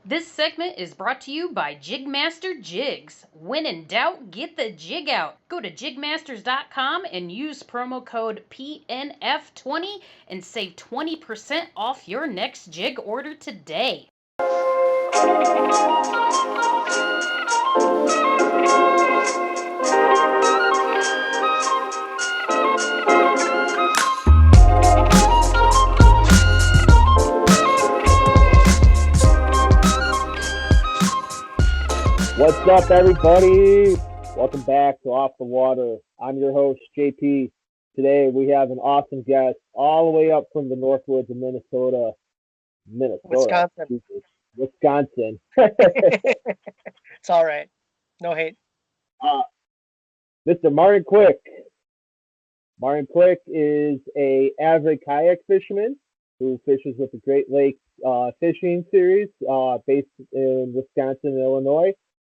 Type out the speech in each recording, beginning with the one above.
This segment is brought to you by JigMaster Jigs. When in doubt, get the jig out. Go to JigMasters.com and use promo code PNF20 and save 20% off your next jig order today. What's up, everybody? Welcome back to Off the Water. I'm your host, JP. Today we have an awesome guest all the way up from the Northwoods of Wisconsin. Wisconsin. It's all right. No hate. Mr. Marty Kwick. Marty Kwick is a avid kayak fisherman who fishes with the Great Lakes Fishing Series based in Wisconsin and Illinois.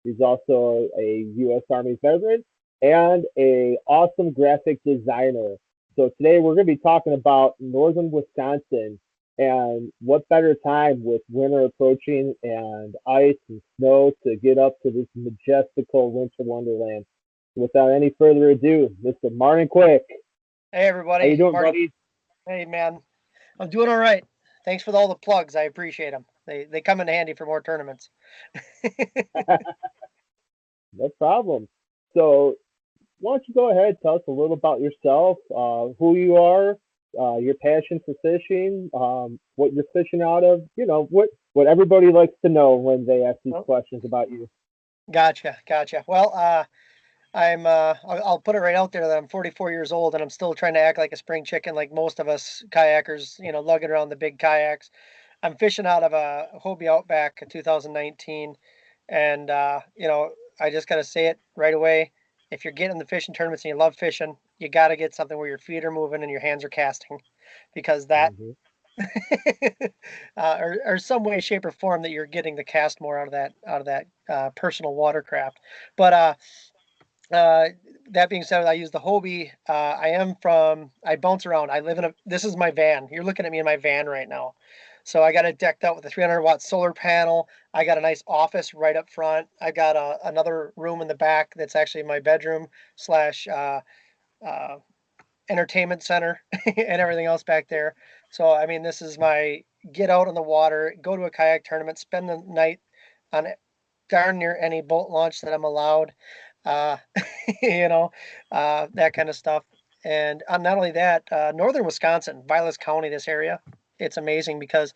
He's also a U.S. Army veteran and a awesome graphic designer. So today we're going to be talking about northern Wisconsin and what better time with winter approaching and ice and snow to get up to this majestical winter wonderland. Without any further ado, Mr. Marty Kwick. Hey, everybody. How you doing, Marty. buddy? Hey, man. I'm doing all right. Thanks for all the plugs. I appreciate them. They come in handy for more tournaments. No problem. So why don't you go ahead and tell us a little about yourself, who you are, your passion for fishing, what you're fishing out of, what everybody likes to know when they ask these questions about you. Gotcha. Well, I'll put it right out there that I'm 44 years old and I'm still trying to act like a spring chicken, like most of us kayakers, lugging around the big kayaks. I'm fishing out of a Hobie Outback in 2019, and I just got to say it right away. If you're getting the fishing tournaments and you love fishing, you got to get something where your feet are moving and your hands are casting, because that, or some way, shape, or form that you're getting the cast more out of that personal watercraft. But that being said, I use the Hobie. I bounce around. This is my van. You're looking at me in my van right now. So I got it decked out with a 300-watt solar panel. I got a nice office right up front. I got another room in the back that's actually my bedroom slash entertainment center and everything else back there. So, I mean, this is my get out on the water, go to a kayak tournament, spend the night on darn near any boat launch that I'm allowed, uh, that kind of stuff. And not only that, northern Wisconsin, Vilas County, this area, it's amazing because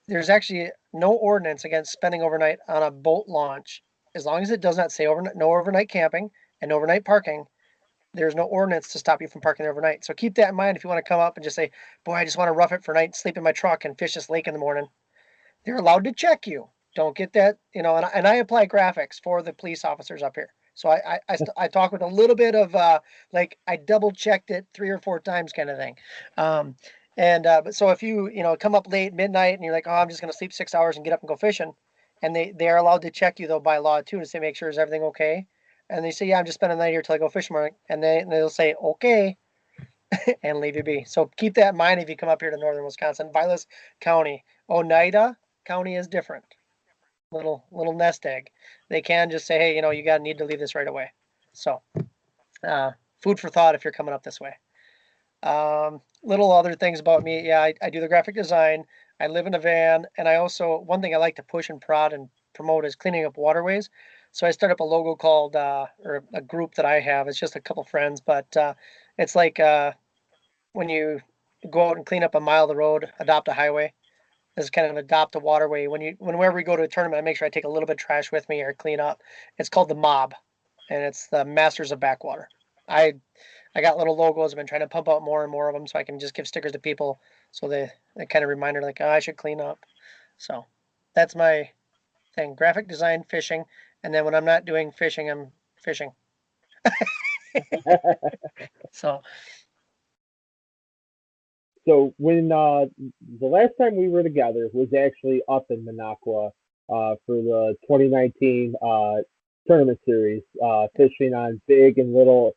there's actually no ordinance against spending overnight on a boat launch, as long as it does not say no overnight camping and overnight parking. There's no ordinance to stop you from parking there overnight. So keep that in mind if you want to come up and just say, boy, I just want to rough it for night, sleep in my truck and fish this lake in the morning. They're allowed to check you. Don't get that, and I apply graphics for the police officers up here. So I talk with a little bit of like I double checked it 3 or 4 times kind of thing. But so if you come up late midnight and you're like, oh, I'm just gonna sleep 6 hours and get up and go fishing, and they're allowed to check you though by law too to say make sure is everything okay, and they say, yeah, I'm just spending the night here till I go fishing morning, and they'll say okay and leave you be. So keep that in mind if you come up here to northern Wisconsin, Vilas County. Oneida County is different. Little nest egg. They can just say, hey, you gotta need to leave this right away. So food for thought if you're coming up this way. Little other things about me. Yeah, I do the graphic design. I live in a van, and I also, one thing I like to push and prod and promote is cleaning up waterways. So I started up a logo called, or a group that I have. It's just a couple friends, but it's like when you go out and clean up a mile of the road, adopt a highway. This is kind of adopt a waterway. Whenever we go to a tournament, I make sure I take a little bit of trash with me or clean up. It's called the Mob, and it's the Masters of Backwater. I got little logos. I've been trying to pump out more and more of them so I can just give stickers to people so they kind of reminder like, oh, I should clean up. So that's my thing. Graphic design, fishing, and then when I'm not doing fishing, I'm fishing. So when the last time we were together was actually up in Minocqua for the 2019 tournament series, fishing on big and little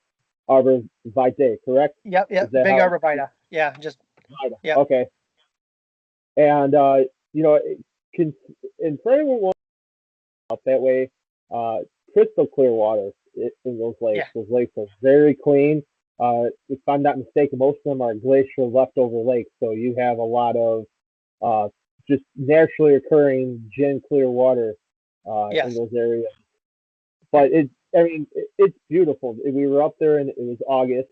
arborvitae, correct? Yep, big arborvitae. Yeah, just yep. Okay. And and for anyone who up that way, uh, crystal clear water in those lakes. Yeah. Those lakes are very clean. If I'm not mistaken, most of them are glacial leftover lakes, so you have a lot of uh, just naturally occurring gin clear water in Yes. those areas. But I mean, it's beautiful. We were up there and it was August,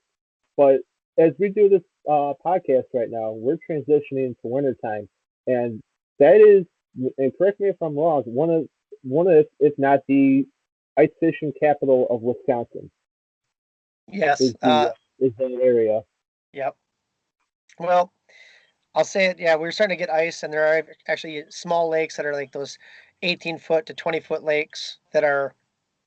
but as we do this podcast right now, we're transitioning to wintertime, and that is, and correct me if I'm wrong, one of if not the ice fishing capital of Wisconsin Yes. is the is that area. Yep. Well, I'll say it. Yeah, we're starting to get ice, and there are actually small lakes that are like those 18-foot to 20-foot lakes that are,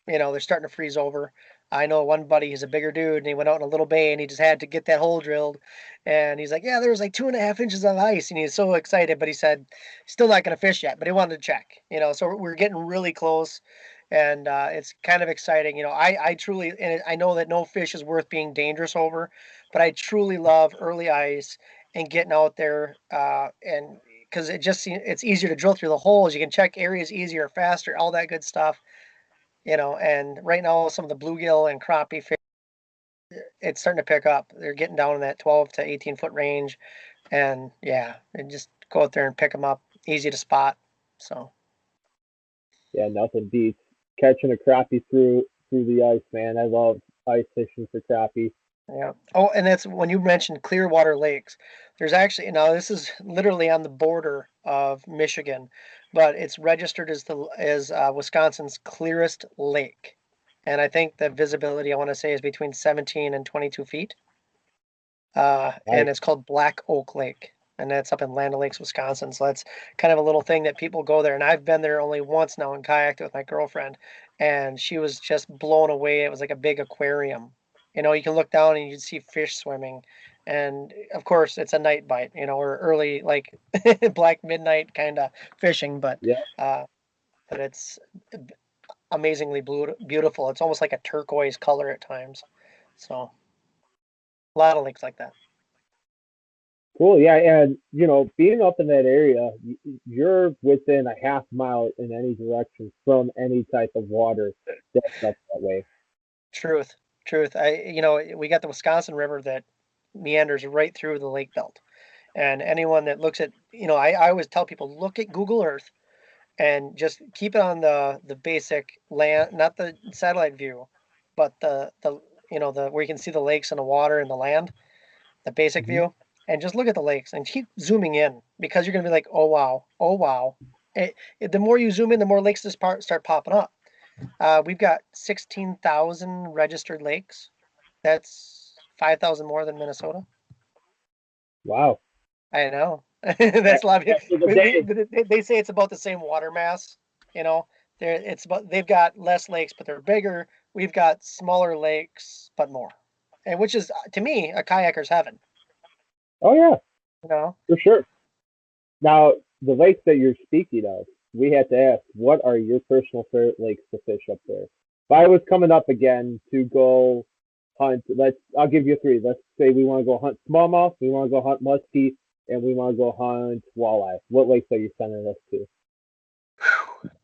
they're starting to freeze over. I know one buddy, he's a bigger dude, and he went out in a little bay and he just had to get that hole drilled. And he's like, yeah, there was like 2.5 inches of ice. And he's so excited, but he said, still not going to fish yet, but he wanted to check, so we're getting really close. And it's kind of exciting. I truly, and I know that no fish is worth being dangerous over, but I truly love early ice and getting out there. And because it's easier to drill through the holes. You can check areas easier, faster, all that good stuff. And right now some of the bluegill and crappie fish, it's starting to pick up. They're getting down in that 12 to 18-foot range, and yeah, and just go out there and pick them up, easy to spot. So Yeah, nothing beats catching a crappie through the ice, man. I love ice fishing for crappie. yeah. Oh, and that's when you mentioned Clearwater Lakes. There's actually, now this is literally on the border of Michigan, but it's registered as Wisconsin's clearest lake. And I think the visibility, I want to say, is between 17 and 22 feet. And Nice. it's called Black Oak Lake, and that's up in Land O'Lakes, Wisconsin. So that's kind of a little thing that people go there. And I've been there only once now and kayaked with my girlfriend, and she was just blown away. It was like a big aquarium. You can look down and you see fish swimming, and of course it's a night bite, or early like black midnight kind of fishing, Yeah, uh, but it's amazingly beautiful. It's almost like a turquoise color at times. So a lot of lakes like that. cool. Yeah, and being up in that area, you're within a half mile in any direction from any type of water that's up that way. Truth, truth. We got the Wisconsin River that meanders right through the lake belt. And anyone that looks at, I always tell people, look at Google Earth and just keep it on the basic land, not the satellite view, but the where you can see the lakes and the water and the land, the basic Hmm. view, and just look at the lakes and keep zooming in because you're gonna be like, oh wow, oh wow. The more you zoom in, the more lakes start popping up. We've got 16,000 registered lakes. That's 5,000 more than Minnesota. Wow. I know. That's a lot. After the day. They say it's about the same water mass. You know, they've got less lakes, but they're bigger. We've got smaller lakes, but more, and which is to me a kayaker's heaven. Oh yeah, You know, for sure. Now, the lakes that you're speaking of, we had to ask, what are your personal favorite lakes to fish up there? If I was coming up again to go hunt, I'll give you three. Let's say we want to go hunt smallmouth, we want to go hunt muskie, and we want to go hunt walleye. What lakes are you sending us to?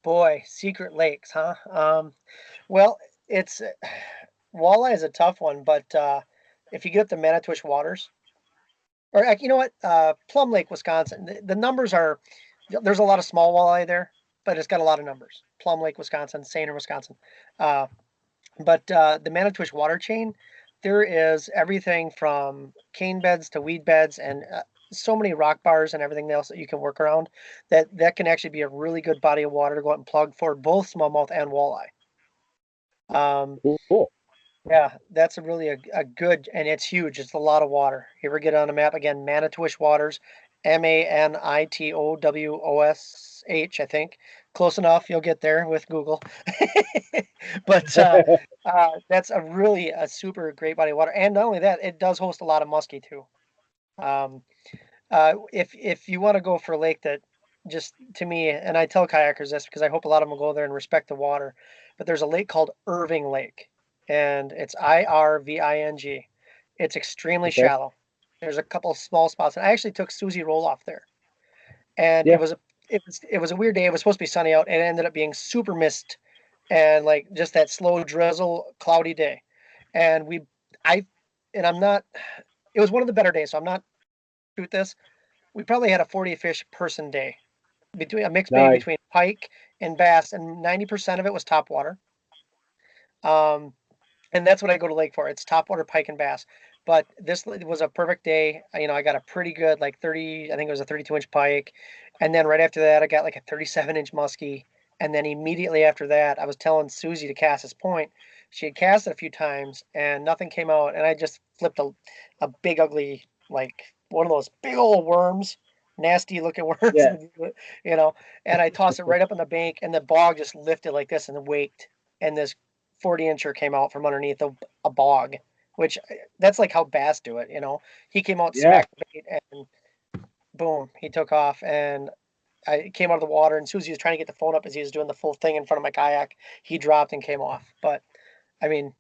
boy, secret lakes, huh? Well, it's walleye is a tough one, but if you get up the Manitowish waters, or you know what, Plum Lake, Wisconsin, the numbers are there's a lot of small walleye there, but it's got a lot of numbers. Plum Lake, Wisconsin, Sainer, Wisconsin, uh, but the Manitowish water chain, there is everything from cane beds to weed beds and so many rock bars and everything else that you can work around. That can actually be a really good body of water to go out and plug for both smallmouth and walleye. Um, Cool. Yeah, that's a good, and it's huge. It's a lot of water. You ever get on a map again, Manitowish Waters, Manitowosh, I think. Close enough, you'll get there with Google. But that's a super great body of water. And not only that, it does host a lot of muskie too. Um, if you want to go for a lake that just to me, and I tell kayakers this because I hope a lot of them will go there and respect the water, but there's a lake called Irving Lake, and it's Irving. It's extremely Okay. shallow. There's a couple of small spots, and I actually took Susie Roloff there, and Yeah. it was a weird day. It was supposed to be sunny out, and it ended up being super mist and like just that slow drizzle, cloudy day. And I, and I'm not. It was one of the better days, so I'm not shoot this. We probably had a 40 fish person day, between a mixed bait Nice. between pike and bass, and 90% of it was topwater. Um, and that's what I go to lake for. It's topwater, pike, and bass. But this was a perfect day. I got a pretty good, like 30, I think it was a 32-inch pike. And then right after that, I got like a 37-inch muskie. And then immediately after that, I was telling Susie to cast this point. She had cast it a few times and nothing came out. And I just flipped a big, ugly, like one of those big old worms, nasty looking worms, Yeah. you know, and I tossed it right up on the bank and the bog just lifted like this and waked. And this 40-incher came out from underneath a bog, which that's like how bass do it. He came out, Yeah. smacked the bait, and boom, he took off. And I came out of the water, and Susie was trying to get the phone up as he was doing the full thing in front of my kayak. He dropped and came off. But I mean,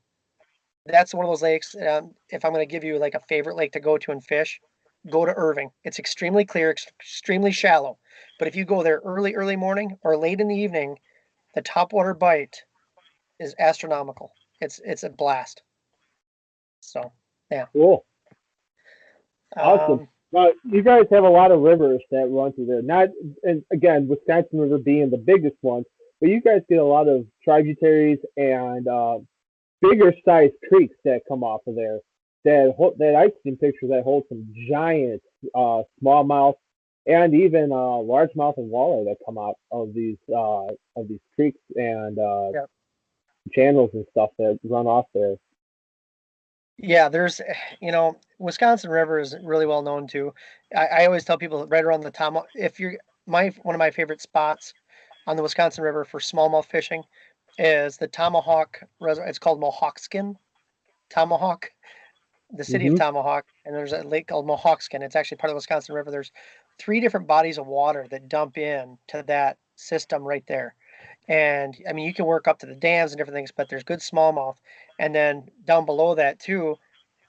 that's one of those lakes. If I'm going to give you like a favorite lake to go to and fish, go to Irving. It's extremely clear, extremely shallow. But if you go there early morning or late in the evening, the topwater bite is astronomical. It's a blast. So yeah. Cool. Awesome. Um, Well, you guys have a lot of rivers that run through there. Not, and again, Wisconsin River being the biggest one, but you guys get a lot of tributaries and bigger sized creeks that come off of there. That I've seen pictures that hold some giant smallmouth and even largemouth and walleye that come out of these creeks and yeah. channels and stuff that run off there. Yeah, Wisconsin River is really well known too. I always tell people right around the Tom, if you're my one of my favorite spots on the Wisconsin River for smallmouth fishing is the Tomahawk Reservoir. It's called Mohawkskin, Tomahawk, the city of Hmm. Tomahawk, and there's a lake called Mohawkskin. It's actually part of the Wisconsin River. There's three different bodies of water that dump in to that system right there. And I mean, you can work up to the dams and different things, but there's good smallmouth. And then down below that too,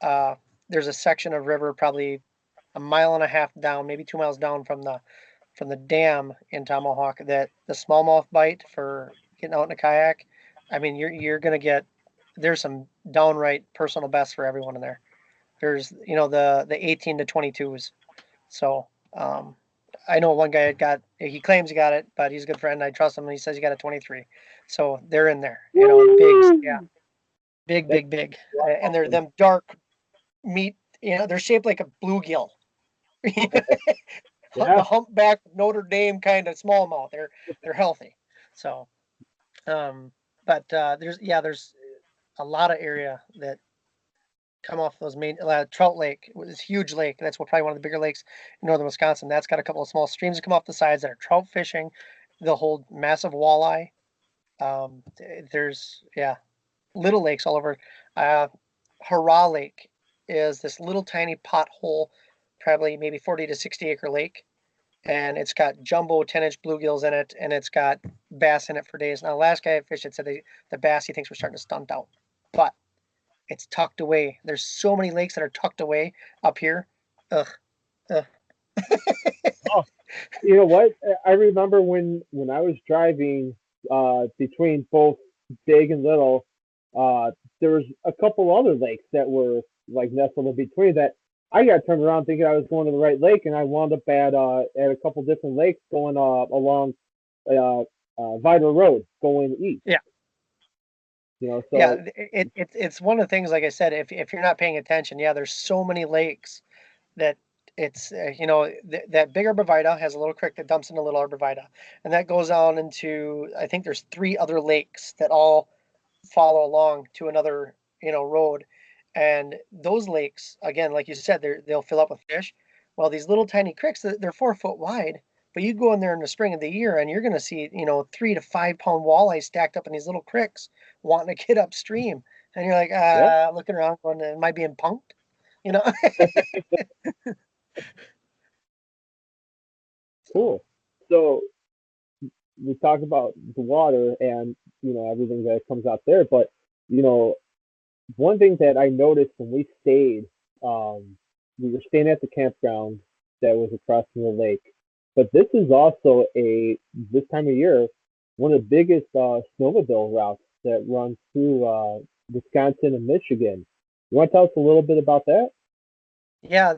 uh, there's a section of river probably a mile and a half down, maybe 2 miles down from the dam in Tomahawk that the smallmouth bite for getting out in a kayak. I mean, you're gonna get there's some downright personal bests for everyone in there. There's the 18 to 22s. So I know one guy he claims he got it, but he's a good friend. I trust him, and he says he got a 23. So they're in there. Big, yeah, Woo! big, That's big, big, and they're awesome. them dark meat. They're shaped like a bluegill. The Yeah. humpback Notre Dame kind of smallmouth. They're healthy. So, um, but there's a lot of area that come off those main Trout Lake was huge lake. That's probably one of the bigger lakes in northern Wisconsin. That's got a couple of small streams that come off the sides that are trout fishing. They'll hold massive walleye. There's little lakes all over. Uh, Hurrah Lake is this little tiny pothole, probably maybe 40 to 60 acre lake, and it's got jumbo 10-inch bluegills in it, and it's got bass in it for days. Now, last guy I fished it said the bass he thinks were starting to stunt out, but it's tucked away. There's so many lakes that are tucked away up here. Ugh, ugh. Oh, you know what? I remember when I was driving between both big and little, there was a couple other lakes that were like nestled in between that. I got turned around thinking I was going to the right lake, and I wound up at a couple different lakes going along uh, Vital Road going east. Yeah, yeah. So It's one of the things. Like I said, if you're not paying attention, yeah, there's so many lakes that it's that big arborvitae has a little creek that dumps into little arborvitae, and that goes down into I think there's three other lakes that all follow along to another road, and those lakes again, like you said, they'll fill up with fish. Well, these little tiny creeks, they're 4 foot wide, but you go in there in the spring of the year and you're going to see 3 to 5 pound walleye stacked up in these little creeks wanting to get upstream, and you're like yeah, looking around going, am I being punked, you know? So cool. So we talk about the water and everything that comes out there, but you know one thing that I noticed when um, we were staying at the campground that was across from the lake. But this is also this time of year one of the biggest snowmobile routes that runs through Wisconsin and Michigan. You want to tell us a little bit about that? Yeah,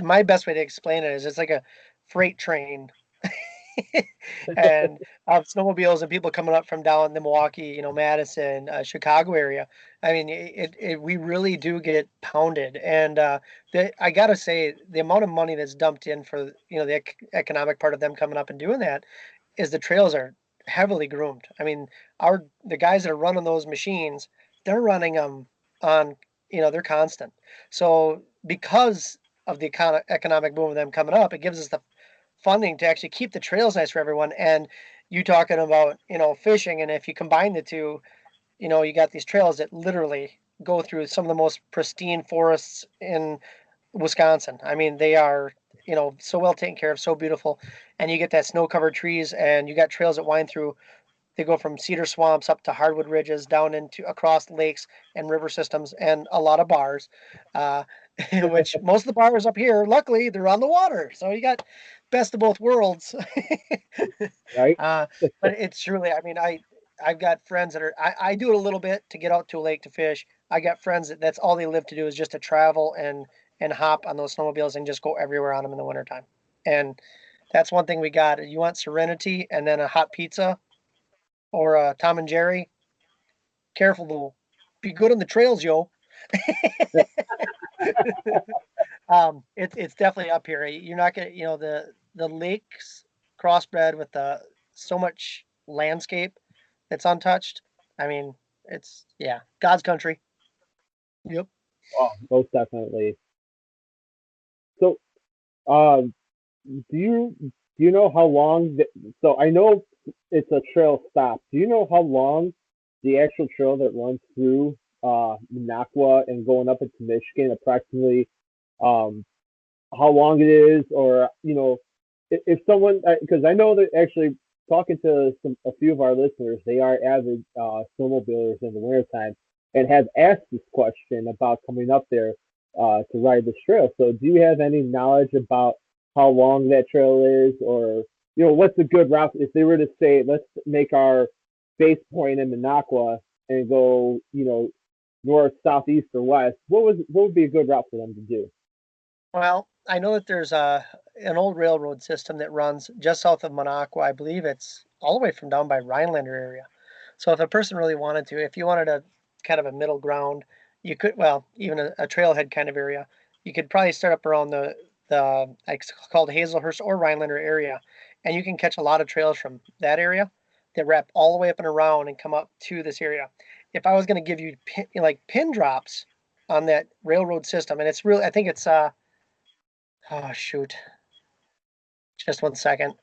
my best way to explain it is it's like a freight train and snowmobiles and people coming up from down the Milwaukee, Madison, Chicago area. I mean, we really do get pounded, and I gotta say, the amount of money that's dumped in for the economic part of them coming up and doing that is the trails are heavily groomed. I mean, the guys that are running those machines, they're running them on, they're constant. So because of the economic boom of them coming up, it gives us the funding to actually keep the trails nice for everyone. And you talking about, fishing, and if you combine the two, you got these trails that literally go through some of the most pristine forests in Wisconsin. I mean, they are, so well taken care of, so beautiful. And you get that snow-covered trees, and you got trails that wind through. They go from cedar swamps up to hardwood ridges, down into across lakes and river systems, and a lot of bars. Uh, which most of the bars up here, luckily, they're on the water. So you got best of both worlds. Right? But it's truly, I mean, I've got friends that I do it a little bit to get out to a lake to fish. I got friends that's all they live to do is just to travel and hop on those snowmobiles and just go everywhere on them in the wintertime. And that's one thing we got. You want serenity and then a hot pizza or a Tom and Jerry. Careful though. Be good on the trails, yo. It's definitely up here. You're not gonna, the lakes crossbred with so much landscape that's untouched. I mean, it's God's country. Yep. Oh, most definitely. So, uh, do you know how long? So I know it's a trail stop. Do you know how long the actual trail that runs through Minocqua and going up into Michigan approximately? Um, how long it is, or if someone, because I know that actually talking to a few of our listeners, they are avid snowmobilers in the wintertime and have asked this question about coming up there to ride this trail. So, do you have any knowledge about how long that trail is, or what's a good route if they were to say, let's make our base point in Minocqua and go, north, south, east, or west? What would be a good route for them to do? Well, I know that there's an old railroad system that runs just south of Minocqua. I believe it's all the way from down by Rhinelander area. So if a person really wanted to, if you wanted a kind of a middle ground, you could, well, even a trailhead kind of area, you could probably start up around the it's called Hazelhurst or Rhinelander area, and you can catch a lot of trails from that area that wrap all the way up and around and come up to this area. If I was going to give you pin drops on that railroad system, and it's really, I think it's oh shoot, just one second.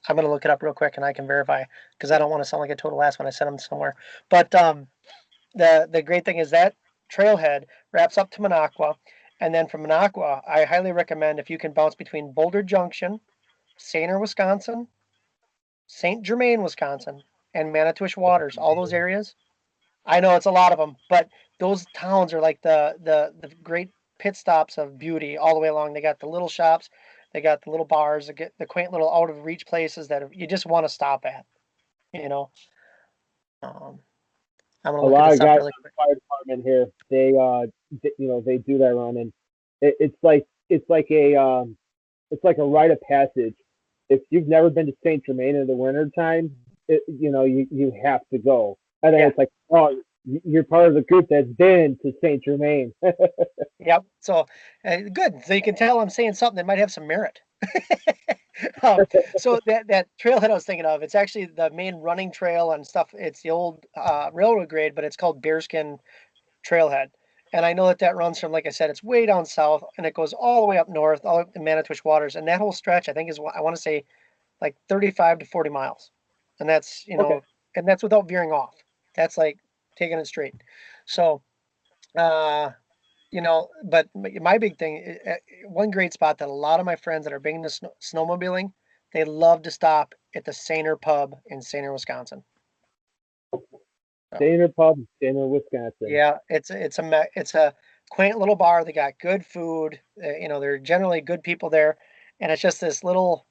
I'm gonna look it up real quick and I can verify because I don't want to sound like a total ass when I send them somewhere. But the great thing is that trailhead wraps up to Minocqua, and then from Minocqua, I highly recommend if you can bounce between Boulder Junction, Sainer, Wisconsin, St. Germain, Wisconsin, and Manitowish Waters, all those areas. I know it's a lot of them, but those towns are like the great pit stops of beauty all the way along. They got the little shops, they got the little bars, they get the quaint little out of reach places that you just want to stop at. You know, um, I'm gonna A look at lot this of up guys really in quick. the fire department here, they do that run, and it's like a rite of passage. If you've never been to Saint Germain in the wintertime, you have to go. And then Yeah, it's like, oh, you're part of the group that's been to Saint Germain. yep. So good. So you can tell I'm saying something that might have some merit. um, so that trailhead I was thinking of, it's actually the main running trail and stuff. It's the old railroad grade, but it's called Bearskin Trailhead. And I know that runs from, like I said, it's way down south and it goes all the way up north, all up to Manitowish Waters. And that whole stretch, I think, is, I want to say, like 35 to 40 miles. And that's, Okay. and that's without veering off. That's like taking it straight. So, uh, but my big thing, one great spot that a lot of my friends that are big into snowmobiling, they love to stop at the Sainer Pub in Sainer, Wisconsin. So, Dana Pub, Dana, Wisconsin. yeah, it's a quaint little bar. They got good food. You know, they're generally good people there, and it's just this little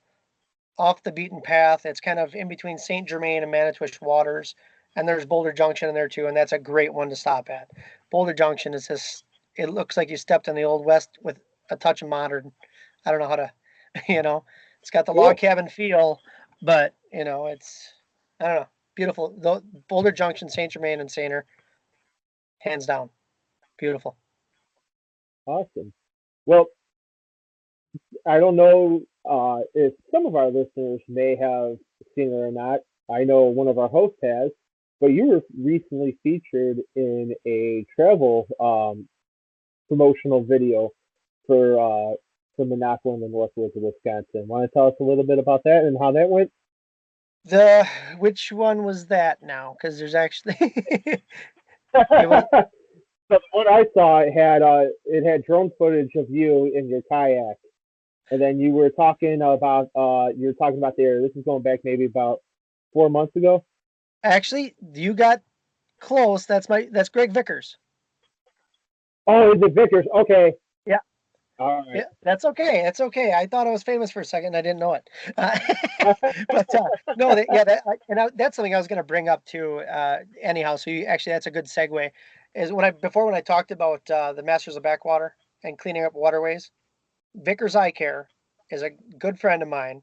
off the beaten path. It's kind of in between St. Germain and Manitowish waters, and there's Boulder Junction in there too, and that's a great one to stop at. Boulder Junction is just, it looks like you stepped in the old west with a touch of modern. I don't know how to, you know, it's got the log Cool. cabin feel, but you know, it's, I don't know, beautiful. Boulder Junction, St. Germain, and Sainer, hands down, beautiful. Awesome. Well, I don't know if some of our listeners may have seen it or not. I know one of our hosts has, but you were recently featured in a travel promotional video for Minocqua and the Northwoods of Wisconsin. Want to tell us a little bit about that and how that went? Which one was that now? Because there's actually, it was So the one I saw it had drone footage of you in your kayak, and then you were talking about there. This is going back maybe about 4 months ago. actually, you got close. That's Greg Vickers. Oh, is it Vickers? Okay, Yeah, all yeah, that's okay. It's okay. I thought I was famous for a second. I didn't know it. But no, yeah, that's something I was going to bring up too. Anyhow, so actually, that's a good segue. Is when I talked about the Masters of Backwater and cleaning up waterways, Vickers Eye Care is a good friend of mine,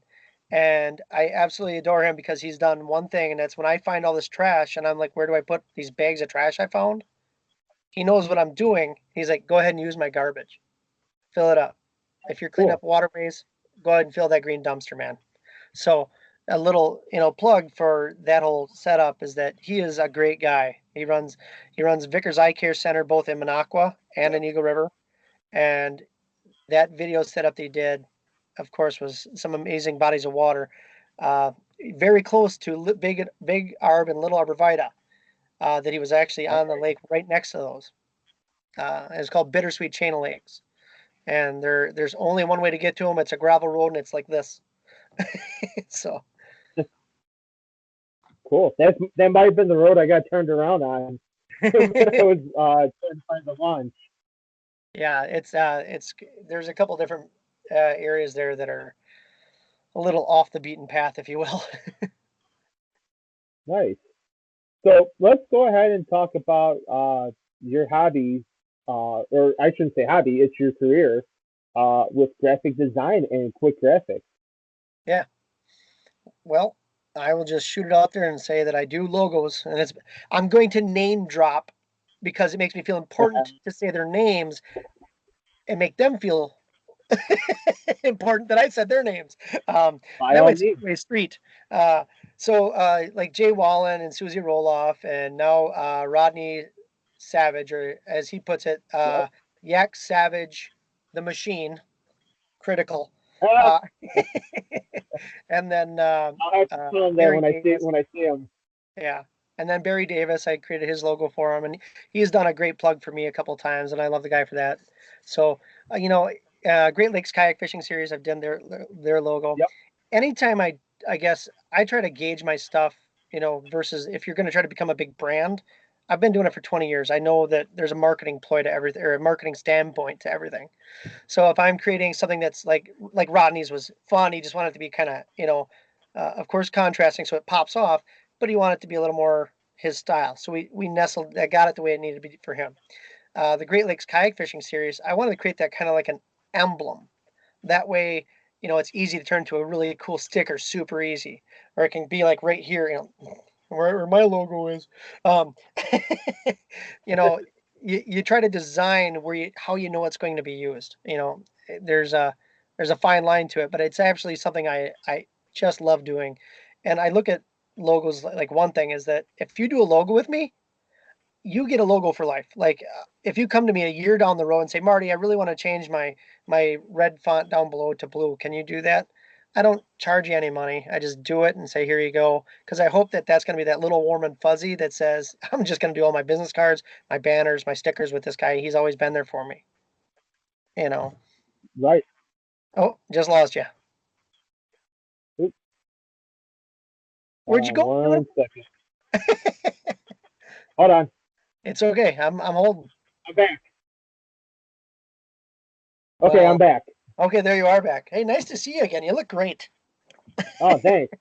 and I absolutely adore him because he's done one thing, and that's when I find all this trash, and I'm like, where do I put these bags of trash I found? He knows what I'm doing. He's like, go ahead and use my garbage. Fill it up. If you're cleaning cool. up waterways, go ahead and fill that green dumpster, man. So a little, plug for that whole setup is that he is a great guy. He runs Vickers Eye Care Center both in Minocqua and in Eagle River. And that video setup they did, of course, was some amazing bodies of water. Uh, Very close to Big Arb and Little Arborvita, that he was actually on the lake right next to those. It's called Bittersweet Chain of Lakes, and there's only one way to get to them. It's a gravel road, and it's like this. So Cool. That might have been the road I got turned around on when I was trying to find the launch. yeah, it's there's a couple different areas there that are a little off the beaten path, if you will. Nice. So let's go ahead and talk about your hobby, or I shouldn't say hobby, it's your career with graphic design and Kwick Graphics. Yeah. Well, I will just shoot it out there and say that I do logos, and I'm going to name drop because it makes me feel important to say their names and make them feel important that I said their names. By That all went means. way street. Like Jay Wallen and Susie Roloff, and now Rodney Savage, or as he puts it, Yep. Yak Savage, the Machine, critical. Ah, Uh, and then I'll have to tell him that Barry Davis. when I see him. Yeah. And then Barry Davis, I created his logo for him, and he's done a great plug for me a couple times, and I love the guy for that. So, Great Lakes Kayak Fishing Series, I've done their logo. Yep. Anytime I guess I try to gauge my stuff, versus if you're going to try to become a big brand. I've been doing it for 20 years. I know that there's a marketing ploy to everything, or a marketing standpoint to everything. So if I'm creating something that's like Rodney's was fun, he just wanted it to be kind of, of course, contrasting so it pops off, but he wanted it to be a little more his style. So we nestled that, got it the way it needed to be for him. The Great Lakes Kayak Fishing Series, I wanted to create that kind of like an emblem. That way, it's easy to turn to a really cool sticker, super easy, or it can be like right here, where my logo is. Um, you know, you try to design how it's going to be used. There's a fine line to it, but it's actually something I just love doing. And I look at logos like one thing is that if you do a logo with me, you get a logo for life. Like if you come to me a year down the road and say, Marty, I really want to change my red font down below to blue. Can you do that? I don't charge you any money. I just do it and say, here you go. Because I hope that that's going to be that little warm and fuzzy that says, I'm just going to do all my business cards, my banners, my stickers with this guy. He's always been there for me. You know. Right. Oh, just lost you. Oops. Where'd you go? 1 second. Hold on. It's okay. I'm holding. I'm back. Okay, I'm Well, back. okay, there you are back. Hey, nice to see you again. You look great. Oh, thanks.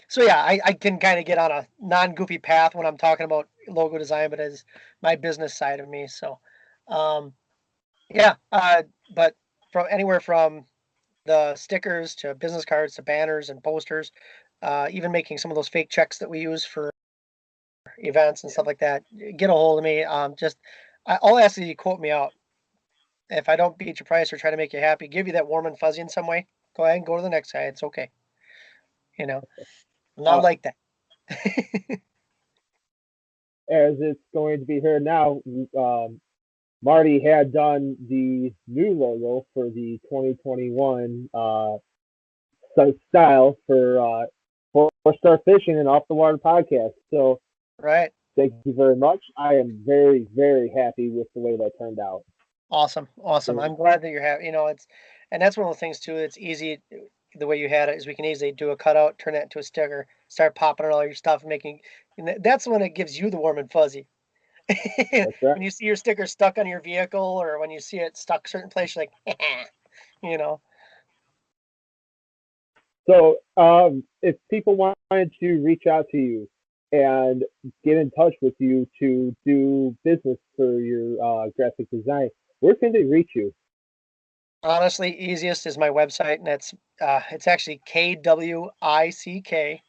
So yeah, I can kind of get on a non-goofy path when I'm talking about logo design, but as my business side of me. So, um, yeah, but from anywhere from the stickers to business cards to banners and posters, even making some of those fake checks that we use for events and stuff like that. Get a hold of me. I'll ask that you quote me out. If I don't beat your price or try to make you happy, give you that warm and fuzzy in some way, go ahead and go to the next guy. It's okay. You know, I'm not Uh, like that. as it's going to be heard now, Marty had done the new logo for the 2021 style for four-star fishing and off the water podcast. So Right. thank you very much. I am very, very happy with the way that turned out. Awesome. Awesome. So, I'm glad that you're happy. And that's one of the things too. It's easy the way you had it is we can easily do a cutout, turn that into a sticker, start popping on all your stuff and making, and that's when it gives you the warm and fuzzy. that's right. When you see your sticker stuck on your vehicle or when you see it stuck certain place, you're like, you know, So, if people wanted to reach out to you and get in touch with you to do business for your graphic design, where can they reach you? honestly, easiest is my website, and it's actually KWICK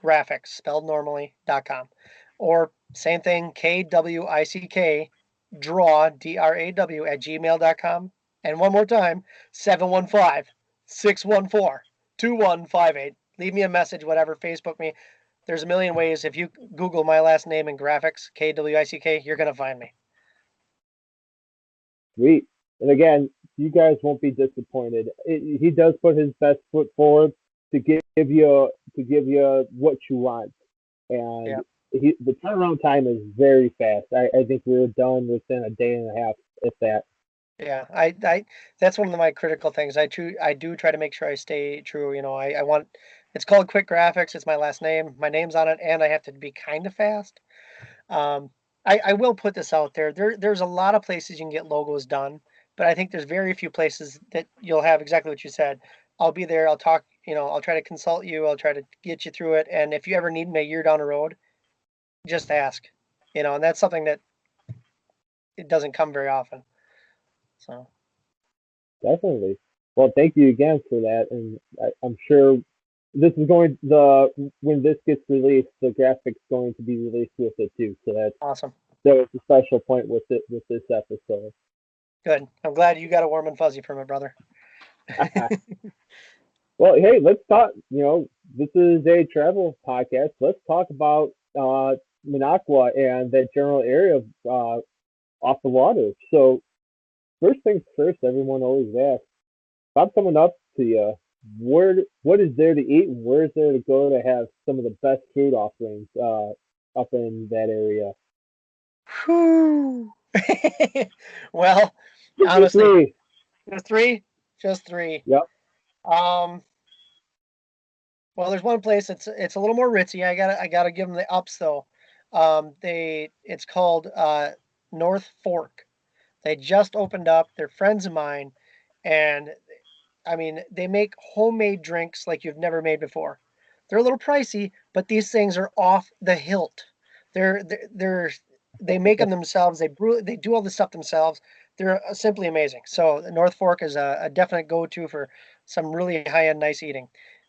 graphics spelled normally.com, or same thing, KWICK draw at gmail.com. And one more time, 715-614-2158. Leave me a message, whatever, Facebook me. There's a million ways. If you Google my last name in graphics, KWICK, you're going to find me. Sweet. And again, you guys won't be disappointed. He does put his best foot forward to give you what you want, and Yeah. the turnaround time is very fast. I think we were done within a day and a half, if that. Yeah, that's one of my critical things. I do try to make sure I stay true. I want, it's called Kwick Graphics. It's my last name. My name's on it, and I have to be kind of fast. Um, I will put this out there. There's a lot of places you can get logos done, but I think there's very few places that you'll have exactly what you said. I'll be there. I'll talk. I'll try to consult you. I'll try to get you through it. And if you ever need me a year down the road, just ask. And that's something that it doesn't come very often. So. Definitely. Well, thank you again for that, and I'm sure this is going the when this gets released, the graphics going to be released with it too. So Awesome. that was a special point with it with this episode. Good. I'm glad you got a warm and fuzzy from it, brother. Well, hey, let's talk. This is a travel podcast. Let's talk about Minocqua and that general area of, off the water. So, first things first, everyone always asks, if I'm coming up to you, what is there to eat and where's there to go to have some of the best food offerings up in that area? Whew. Well, Just the honestly, three. just three, just three. Yep. Um, well, there's one place it's a little more ritzy. I gotta give them the ups though. It's called North Fork. They just opened up. They're friends of mine, and I mean they make homemade drinks like you've never made before. They're a little pricey, but these things are off the hilt. They're they make them themselves. They do all the stuff themselves. They're simply amazing. So North Fork is a definite go-to for some really high-end nice eating.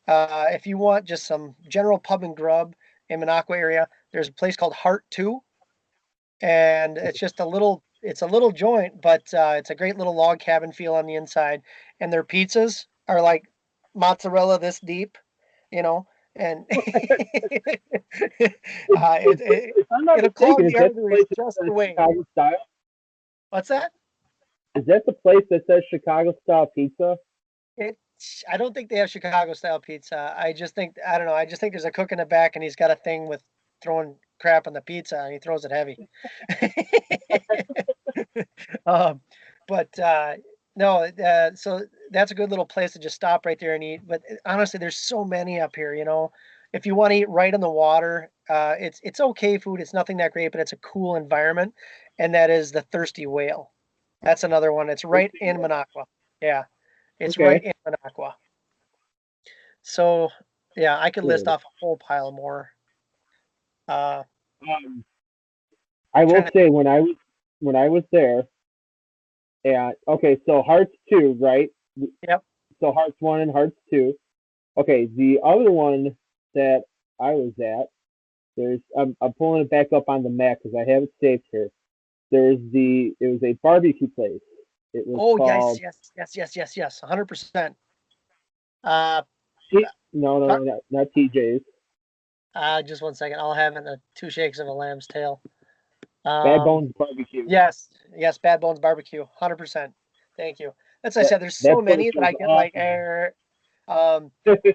If you want just some general pub and grub in Minocqua area, there's a place called Heart Two, and it's a little joint, but it's a great little log cabin feel on the inside. And their pizzas are like mozzarella this deep, you know, and If I'm not it'll clog mistaken, is the that the arteries place that just says the way. Chicago style? What's that? Is that the place that says Chicago style pizza? It. I don't think they have Chicago style pizza. I don't know. I just think there's a cook in the back, and he's got a thing with throwing crap on the pizza, and he throws it heavy. Um, but no, so that's a good little place to just stop right there and eat. But honestly, there's so many up here. If you want to eat right on the water, it's okay food. It's nothing that great, but it's a cool environment, and that is the Thirsty Whale. That's another one. It's right in Minocqua. Yeah, it's Okay. right in Minocqua. So, yeah, I could list Good. off a whole pile more. Uh, Um, I trying will to, say when I was there, and okay, so Hearts 2, right? yep. So Hearts 1 and Hearts 2. Okay, the other one that I was at, I'm pulling it back up on the map because I have it saved here. It was a barbecue place. It was Oh, yes, called, yes, yes, yes, yes, yes, 100%. Uh, no, no, Bar- no, not TJ's. just one second. I'll have it in two shakes of a lamb's tail. Bad Um, Bones Barbecue. yes, yes, Bad Bones Barbecue, 100%. Thank you. As I That said, there's so that place many that was I get like, um, awesome.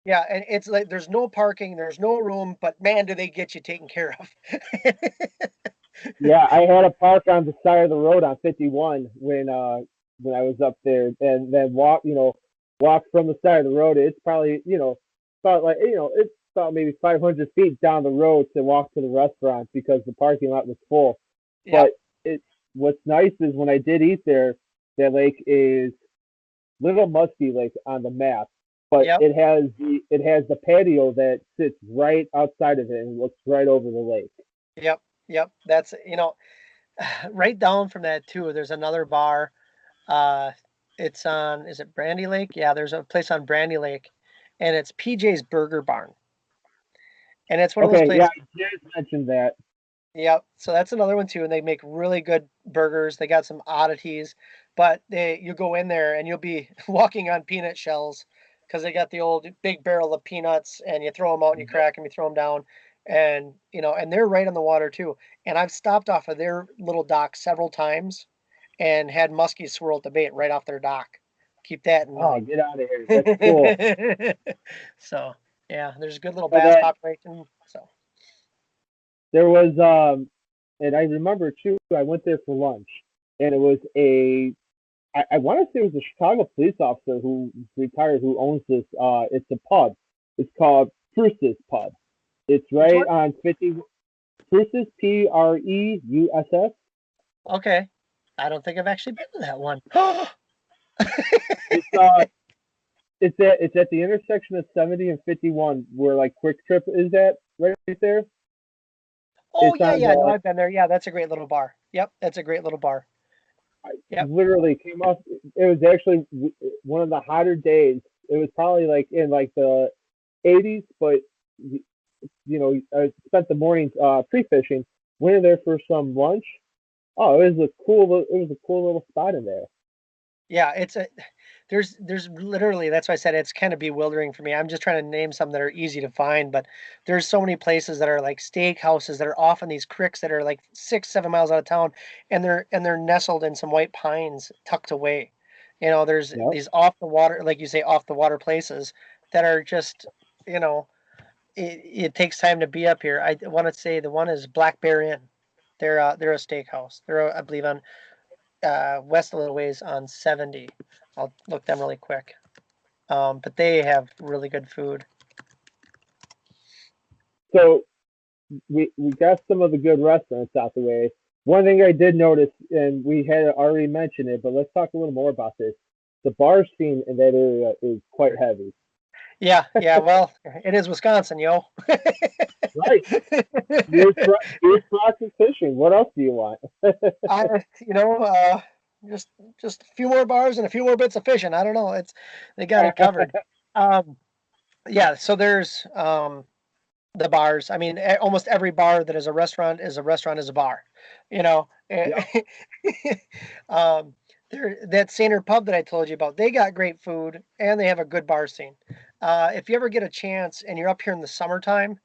yeah, and it's like there's no parking, there's no room, but man, do they get you taken care of. Yeah, I had a park on the side of the road on 51 when I was up there, and then walk from the side of the road. It's probably about like it's about maybe 500 feet down the road to walk to the restaurant because the parking lot was full. Yep, But it what's nice is when I did eat there, that lake is Little Muskie Lake on the map, but yep, it has the patio that sits right outside of it and looks right over the lake. yep, yep. That's right down from that too. There's another bar. Uh, it's on, is it Brandy Lake? Yeah, there's a place on Brandy Lake, and it's PJ's Burger Barn, and it's one of those Okay, yeah, places. I just mentioned that. Yep. So that's another one too, and they make really good burgers. They got some oddities, but you go in there and you'll be walking on peanut shells because they got the old big barrel of peanuts, and you throw them out and you crack them, you throw them down, and and they're right on the water too. And I've stopped off of their little dock several times and had muskies swirl at the bait right off their dock. Keep that in Oh, mind. get out of here. That's cool. So yeah, there's a good little So bass that population. So there was and I remember too, I went there for lunch and it was I want to say it was a Chicago police officer who retired who owns this it's a pub. It's called Preuss's Pub. It's which right one? on 50 Preuss's Preuss. Okay. I don't think I've actually been to that one. It's it's at the intersection of 70 and 51 where like Quick Trip is at right there. Oh It's yeah, on yeah. No, the I've been there. Yeah, that's a great little bar. Yep, that's a great little bar. I Yep. literally came off. It was actually one of the hotter days. It was probably like in like the 80s, but I spent the morning pre-fishing. Went in there for some lunch. Oh, it was a cool little spot in there. Yeah, there's literally, that's why I said it's kind of bewildering for me. I'm just trying to name some that are easy to find, but there's so many places that are like steak houses that are off in these creeks that are like 6, 7 miles out of town, and they're nestled in some white pines tucked away. There's Yep. these off the water, like you say, off the water places that are just, you know, it takes time to be up here. I want to say the one is Black Bear Inn. They're a steakhouse. I believe, on west a little ways on 70. I'll look them really quick. But they have really good food. So we got some of the good restaurants out the way. One thing I did notice, and we had already mentioned it, but let's talk a little more about this. The bar scene in that area is quite heavy. Yeah, yeah. Well, it is Wisconsin, yo. Right. Beer spots and fishing. What else do you want? I, you know, uh, just a few more bars and a few more bits of fishing. I don't know. They got it covered. Um, yeah. So there's the bars. I mean, almost every bar that is a restaurant is a bar. You know, Yep. um, that Saner pub that I told you about, they got great food and they have a good bar scene. If you ever get a chance and you're up here in the summertime,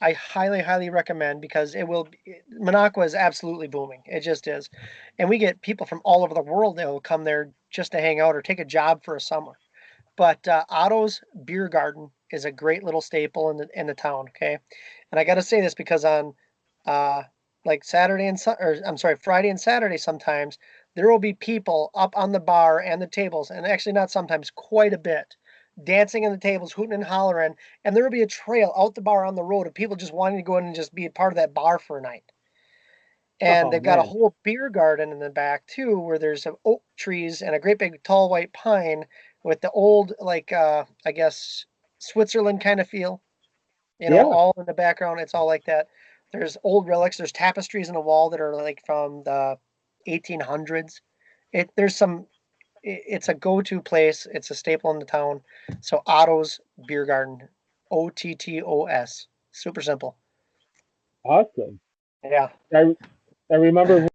I highly, highly recommend, because Minocqua is absolutely booming. It just is, and we get people from all over the world that will come there just to hang out or take a job for a summer. But Otto's Beer Garden is a great little staple in the town. Okay, and I got to say this because on uh, like Friday and Saturday, sometimes there will be people up on the bar and the tables, and actually not sometimes, quite a bit, dancing on the tables, hooting and hollering, and there will be a trail out the bar on the road of people just wanting to go in and just be a part of that bar for a night. And Oh they've got a man. whole beer garden in the back too, where there's some oak trees and a great big tall white pine with the old, like, I guess, Switzerland kind of feel, Yeah. all in the background. It's all like that. There's old relics. There's tapestries in the wall that are like from the 1800s. There's some, it's a go-to place. It's a staple in the town. So Otto's Beer Garden, Ottos. Super simple. Awesome. Yeah. I remember,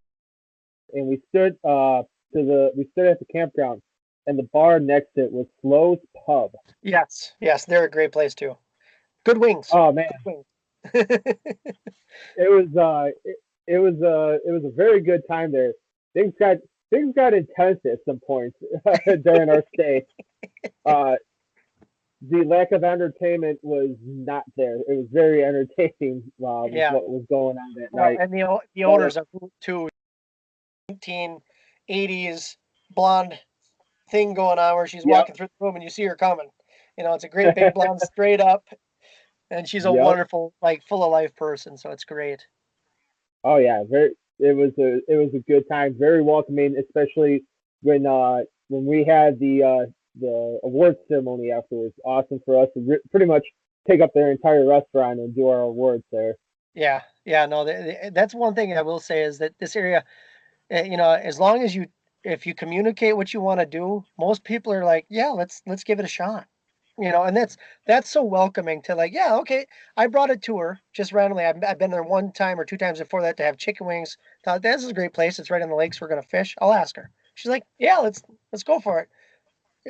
and we stood we stood at the campground, and the bar next to it was Flo's Pub. Yes. Yes. They're a great place too. Good wings. Oh man, Good wings. it was it was a very good time there. Things got things got intense at some points during our stay. Uh, the lack of entertainment was not there. It was very entertaining with Yeah. what was going on that Well, night. and the But owners are too 1980s blonde thing going on where she's yep, walking through the room and you see her coming. It's a great big blonde straight up, and she's a yep. wonderful, like, full of life person. So it's great. Oh yeah, very. It was a good time, very welcoming, especially when we had the award ceremony afterwards. Awesome for us to pretty much take up their entire restaurant and do our awards there. Yeah, yeah. No, that's one thing I will say is that this area, as long as if you communicate what you want to do, most people are like, yeah, let's give it a shot. And that's so welcoming to, like, yeah, okay. I brought a tour just randomly. I've been there one time or two times before that to have chicken wings. Thought this is a great place. It's right on the lakes. We're gonna fish. I'll ask her. She's like, yeah, let's go for it.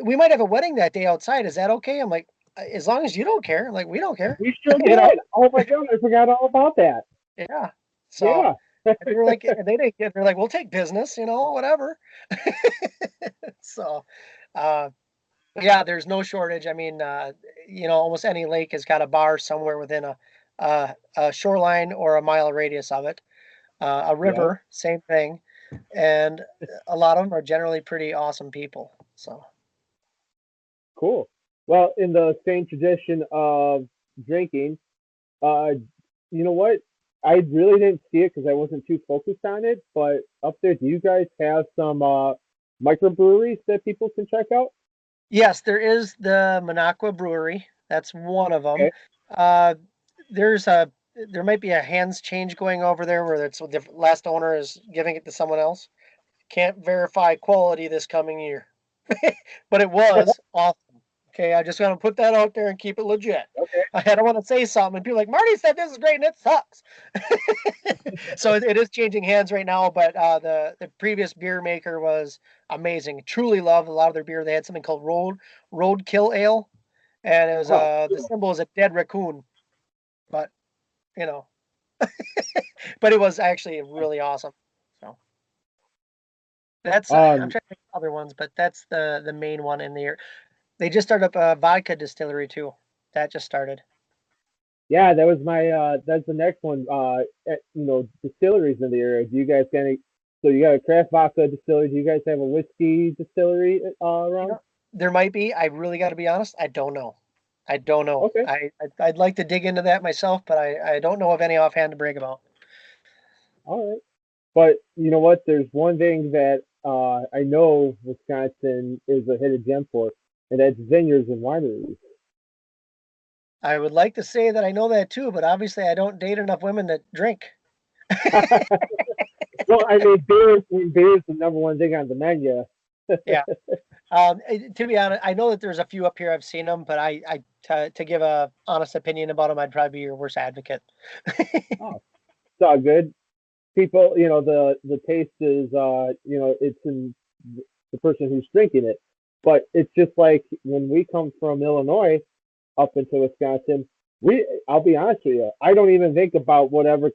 We might have a wedding that day outside. Is that okay? I'm like, as long as you don't care. I'm like, we don't care. We sure you know? did. Oh my god, I forgot all about that. Yeah. So Yeah. and they were like, and they didn't get. They're like, we'll take business. Whatever. So, uh, yeah, there's no shortage. I mean, almost any lake has got a bar somewhere within a shoreline or a mile radius of it. A Yeah. river, same thing, and a lot of them are generally pretty awesome people. So Cool. Well, in the same tradition of drinking, uh, you know what? I really didn't see it because I wasn't too focused on it. But up there, do you guys have some microbreweries that people can check out? yes, there is the Minocqua Brewery. That's one of them. Okay. Uh, there's a there might be a hands change going over there where the last owner is giving it to someone else. Can't verify quality this coming year, but it was awesome. Okay, I just want to put that out there and keep it legit. Okay. I don't want to say something and people are like, Marty said this is great and it sucks. So it is changing hands right now, but the previous beer maker was amazing. Truly loved a lot of their beer. They had something called Roadkill Ale, and it was Oh, the symbol is a dead raccoon, but you know, but it was actually really awesome. So that's I'm um, trying to think of other ones, but that's the main one in the year. They just started up a vodka distillery too. That just started. yeah, that was my that's the next one. Distilleries in the area. Do you guys got any? So you got a craft vodka distillery. Do you guys have a whiskey distillery You around? know, there might be. I really got to be honest. I don't know. I don't know. Okay. I'd like to dig into that myself, but I don't know of any offhand to brag about. All right. But you know what? There's one thing that I know Wisconsin is a hidden gem for, and that's vineyards and wineries. I would like to say that I know that too, but obviously I don't date enough women that drink. Well, I mean, beer is the number one thing on the menu. Yeah. To be honest, I know that there's a few up here. I've seen them, but to give a honest opinion about them, I'd probably be your worst advocate. Oh, it's all good. People, the taste is, it's in the person who's drinking it. But it's just like when we come from Illinois up into Wisconsin, I'll be honest with you, I don't even think about whatever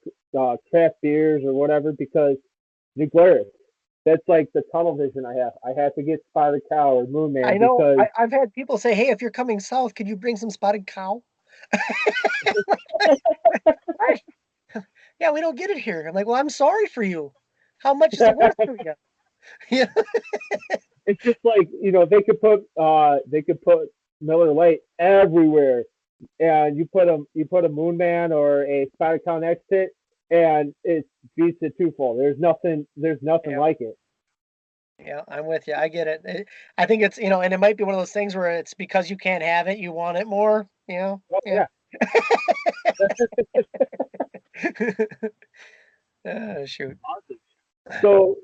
craft beers or whatever because the glare. That's like the tunnel vision I have. I have to get Spotted Cow or Moon I Man know. because I've had people say, "Hey, if you're coming south, could you bring some spotted cow?" Right. Yeah, we don't get it here. I'm like, well, I'm sorry for you. How much is it worth to you? Yeah. it's just like they could put Miller Lite everywhere, and you put a Moon Man or a Spotted Cow next to it, and it beats it twofold. There's nothing Yeah. like it. Yeah, I'm with you. I get it. I think it's, and it might be one of those things where it's because you can't have it, you want it more, Oh, Yeah. yeah. Shoot. So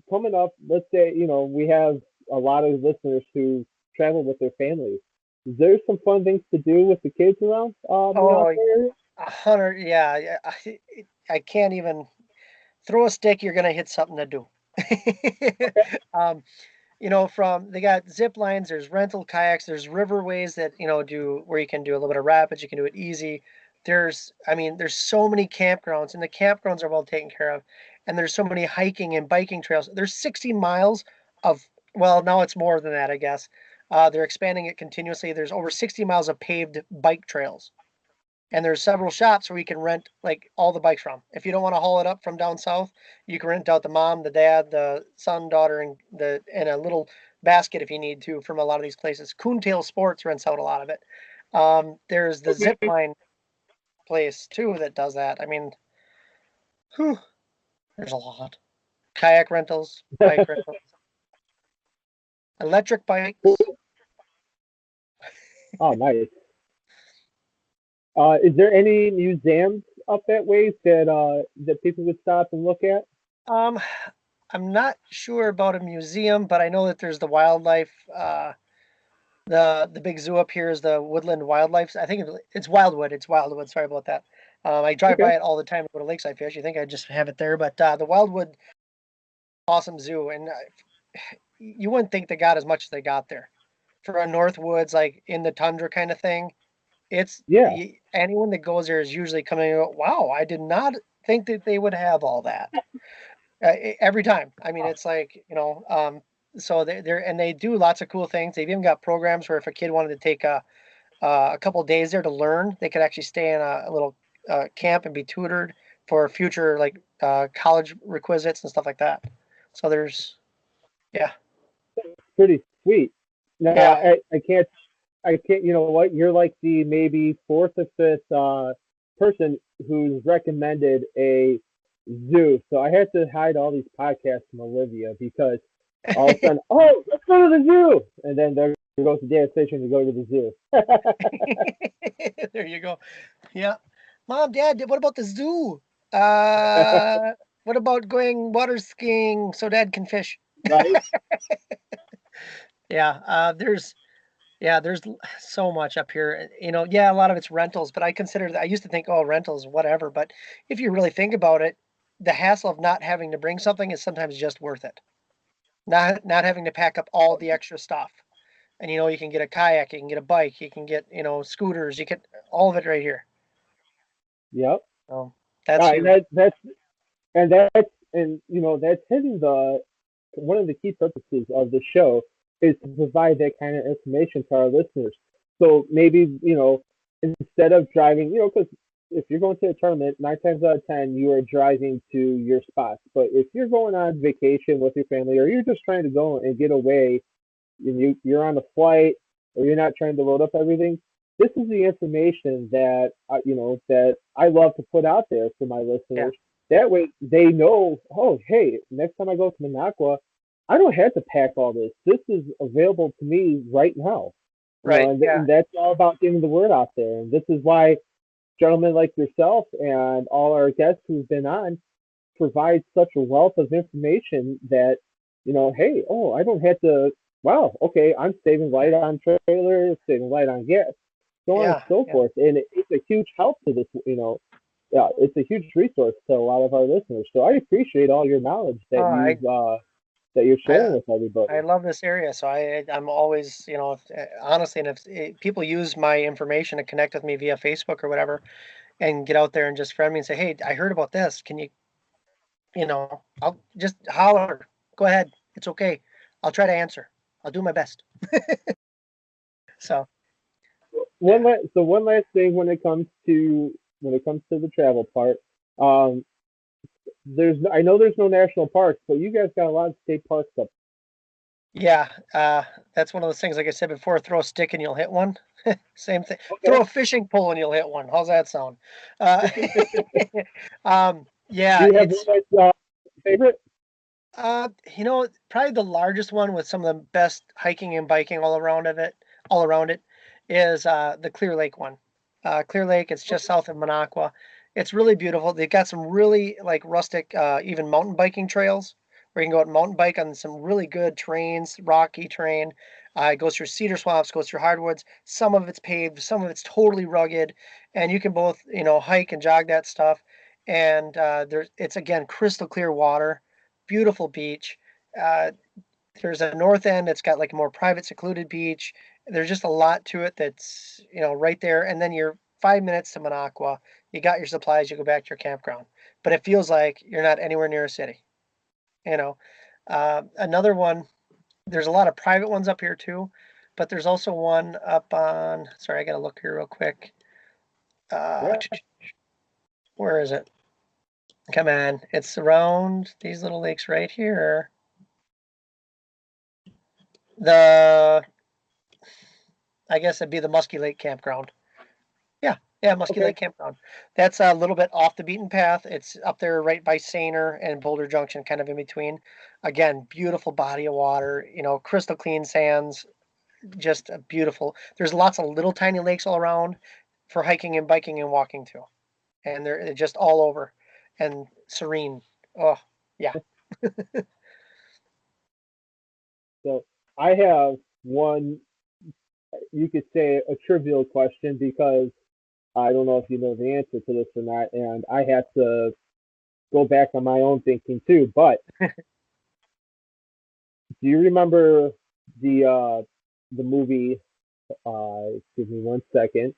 coming up, let's say, we have a lot of listeners who travel with their families. Is there some fun things to do with the kids around Oh, Minocqua area? 100. Yeah. Yeah. I can't even throw a stick. You're gonna hit something to do. um, from they got zip lines. There's rental kayaks. There's riverways that do where you can do a little bit of rapids. You can do it easy. There's so many campgrounds, and the campgrounds are well taken care of. And there's so many hiking and biking trails. There's 60 miles of, well, now it's more than that, I guess. They're expanding it continuously. There's over 60 miles of paved bike trails, and there's several shops where you can rent like all the bikes from. If you don't want to haul it up from down south, you can rent out the mom, the dad, the son, daughter, and a little basket if you need to from a lot of these places. Coontail Sports rents out a lot of it. There's the zip Okay. line place too that does that. I mean, whew, there's a lot. Kayak rentals, bike rentals, electric bikes. Oh, nice. Is there any museums up that way that people would stop and look at? Um, I'm not sure about a museum, but I know that there's the wildlife. The big zoo up here is the Woodland Wildlife. I think it's Wildwood. It's Wildwood. Sorry about that. I drive Okay. by it all the time to go to Lakeside Fish. You think I just have it there, but the Wildwood, awesome zoo, and you wouldn't think they got as much as they got there for a Northwoods, like in the tundra kind of thing. It's Yeah. anyone that goes there is usually coming and go, wow, I did not think that they would have all that. Every time. I mean, it's like, so they do lots of cool things. They've even got programs where if a kid wanted to take a couple of days there to learn, they could actually stay in a little camp and be tutored for future like college requisites and stuff like that. So yeah, Pretty sweet. Now, yeah. I can't, you know what? You're like the maybe fourth or fifth person who's recommended a zoo. So I had to hide all these podcasts from Olivia because all of a sudden, oh, let's go to the zoo. And then there goes the dad fishing to go to the zoo. There you go. Yeah. Mom, Dad, what about the zoo? Uh, what about going water skiing so Dad can fish? Right? Yeah, there's so much up here. Yeah, a lot of it's rentals, but I used to think, oh, rentals, whatever. But if you really think about it, the hassle of not having to bring something is sometimes just worth it. Not having to pack up all the extra stuff. And you can get a kayak, you can get a bike, you can get, scooters, you can all of it right here. Yep. So that's And huge. that's hidden the one of the key purposes of the show is to provide that kind of information to our listeners. So maybe, instead of driving, because if you're going to a tournament, 9 times out of 10, you are driving to your spots. But if you're going on vacation with your family or you're just trying to go and get away, and you're on a flight or you're not trying to load up everything, this is the information that I love to put out there for my Yeah. listeners. That way they know, oh, hey, next time I go to Minocqua, I don't have to pack all this. This is available to me right now. Right. Yeah. And that's all about getting the word out there. And this is why gentlemen like yourself and all our guests who've been on provide such a wealth of information that, hey, oh, I don't have to, wow, okay, I'm saving light on trailers, saving light on gas, so on and Yeah. so Yeah. forth. And it's a huge help to this, yeah, it's a huge resource to a lot of our listeners. So I appreciate all your knowledge Oh, that you're sharing I with I everybody. love this area, so I'm always, honestly, and if people use my information to connect with me via Facebook or whatever, and get out there and just friend me and say, "Hey, I heard about this. Can I'll just holler. Go ahead. It's okay. I'll try to answer. I'll do my best." So, yeah. One last thing when it comes to the travel part, um, I know there's no national parks, but you guys got a lot of state parks up. Yeah, that's one of those things. Like I said before, throw a stick and you'll hit one. Same thing. Okay. Throw a fishing pole and you'll hit one. How's that sound? Uh, Do yeah, you have it's one that's favorite? probably the largest one with some of the best hiking and biking all around it, is the Clear Lake one. Clear Lake, it's just south of Minocqua. It's really beautiful. They've got some really like rustic, even mountain biking trails where you can go out and mountain bike on some really good terrains, rocky terrain. It goes through cedar swamps, goes through hardwoods. Some of it's paved, some of it's totally rugged, and you can both, hike and jog that stuff. And it's again crystal clear water, beautiful beach. Uh, there's a north end that's got like a more private, secluded beach. There's just a lot to it that's, right there. And then you're 5 minutes to Minocqua. You got your supplies, you go back to your campground. But it feels like you're not anywhere near a city. You know, Another one, there's a lot of private ones up here too, but there's also one up on, sorry, I got to look here real quick. Uh, Yeah. where is it? Come on. It's around these little lakes right here. I guess it'd be the Muskie Lake Campground. Yeah, Muskie Okay. Lake Campground. That's a little bit off the beaten path. It's up there right by Sainer and Boulder Junction, kind of in between. Again, beautiful body of water, crystal clean sands, just a beautiful. There's lots of little tiny lakes all around for hiking and biking and walking too. And they're just all over and serene. Oh, yeah. So I have one, you could say a trivial question because I don't know if you know the answer to this or not, and I had to go back on my own thinking too. But do you remember the movie? Give me 1 second,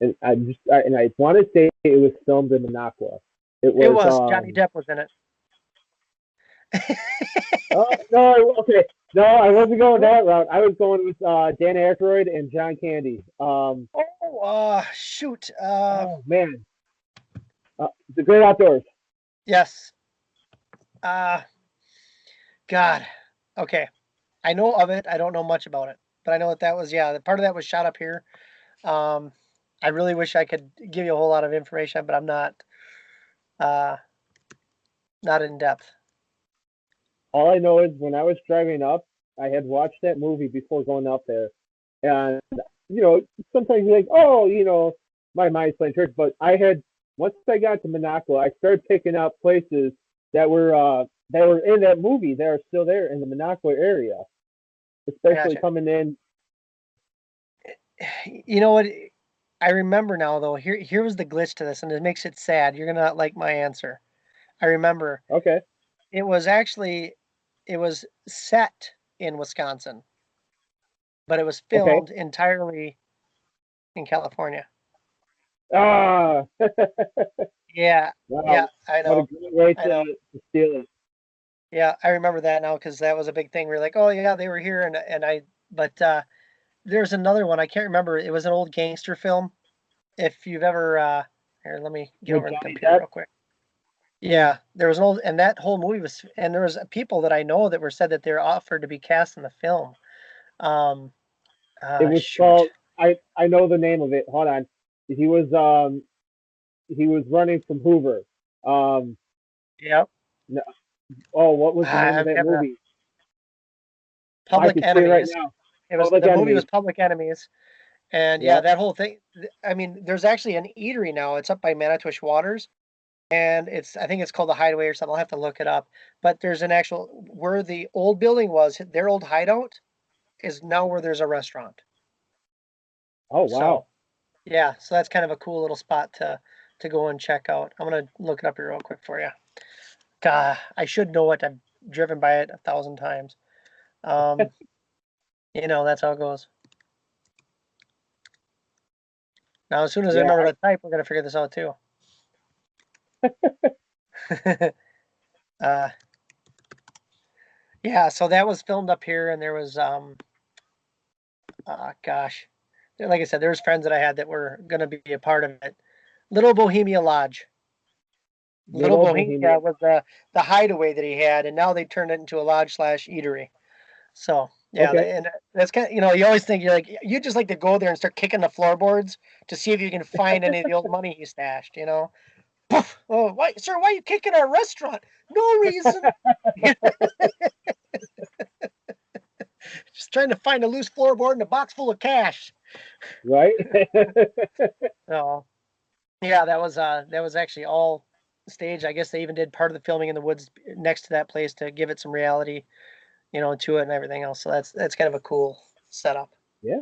and I want to say it was filmed in Minocqua. It It was was. Johnny Depp was in it. oh no, okay. No, I wasn't going that route. I was going with Dan Aykroyd and John Candy. Oh, shoot. Oh man, The Great Outdoors. Yes. Uh, God. Okay. I know of it. I don't know much about it, but I know that was, yeah, the part of that was shot up here. Um, I really wish I could give you a whole lot of information, but I'm uh, not in depth. All I know is when I was driving up, I had watched that movie before going up there, and sometimes you're like, oh, my mind's playing tricks. But I had once I got to Minocqua, I started picking up places that were in that movie that are still there in the Minocqua area, I especially gotcha. coming in. You know what? I remember now though. Here was the glitch to this, and it makes it sad. You're gonna not like my answer. I remember Okay, it was actually it was set in Wisconsin, but it was okay. filmed entirely in California. Ah, Yeah, wow, yeah, I what a know, great way I know. to steal it. Yeah, I remember that now because that was a big thing. We are like, oh yeah, they were here, but there's another one I can't remember. It was an old gangster film. If you've ever, here, let me get With over to the Johnny computer Depp. real quick. Yeah, there was an old, and that whole movie was, and there was people that I know that were said that they're offered to be cast in the film. Um, It was Shoot. called. I know the name of it. Hold on. He was he was running from Hoover. Um, Yep. no, oh, what was the name of I'm that having a movie? I Public can see it right Enemies. now. It was Public the movie Enemies. was Public Enemies, and yeah, Yep. that whole thing. I mean, there's actually an eatery now. It's up by Manitowish Waters, and I think it's called the Hideaway or something. I'll have to look it up. But there's an actual where the old building was, their old hideout is now where there's a restaurant. Oh wow. So yeah, so that's kind of a cool little spot to go and check out. I'm gonna look it up here real quick for you. God, I should know it. I've driven by it 1,000 times. Um, that's how it goes. Now, as soon as I Yeah. remember to type, we're gonna figure this out too. uh, yeah, so that was filmed up here, and there was gosh, like I said, there was friends that I had that were gonna be a part of it. Little Bohemia Lodge. Little Little Bohemia Bohemian. was the hideaway that he had, and now they turned it into a lodge slash eatery. So yeah, Okay. and that's kind of, you always think you just like to go there and start kicking the floorboards to see if you can find any of the old money he stashed. Poof! Oh, why, sir? Why are you kicking our restaurant? No reason. Just trying to find a loose floorboard in a box full of cash. Right. So yeah, that was actually all staged. I guess they even did part of the filming in the woods next to that place to give it some reality, to it and everything else. So that's kind of a cool setup. Yeah.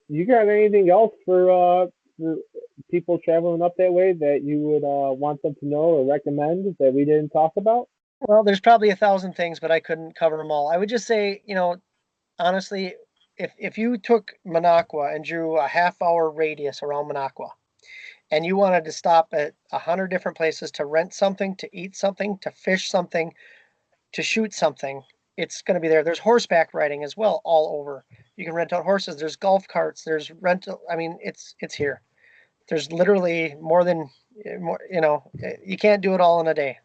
You got anything else for people traveling up that way that you would want them to know or recommend that we didn't talk about? Well, there's probably 1,000 things, but I couldn't cover them all. I would just say, honestly, if you took Minocqua and drew a half-hour radius around Minocqua, and you wanted to stop at 100 different places to rent something, to eat something, to fish something, to shoot something, it's going to be there. There's horseback riding as well all over. You can rent out horses. There's golf carts. There's rental. I mean, it's here. There's literally more. You can't do it all in a day.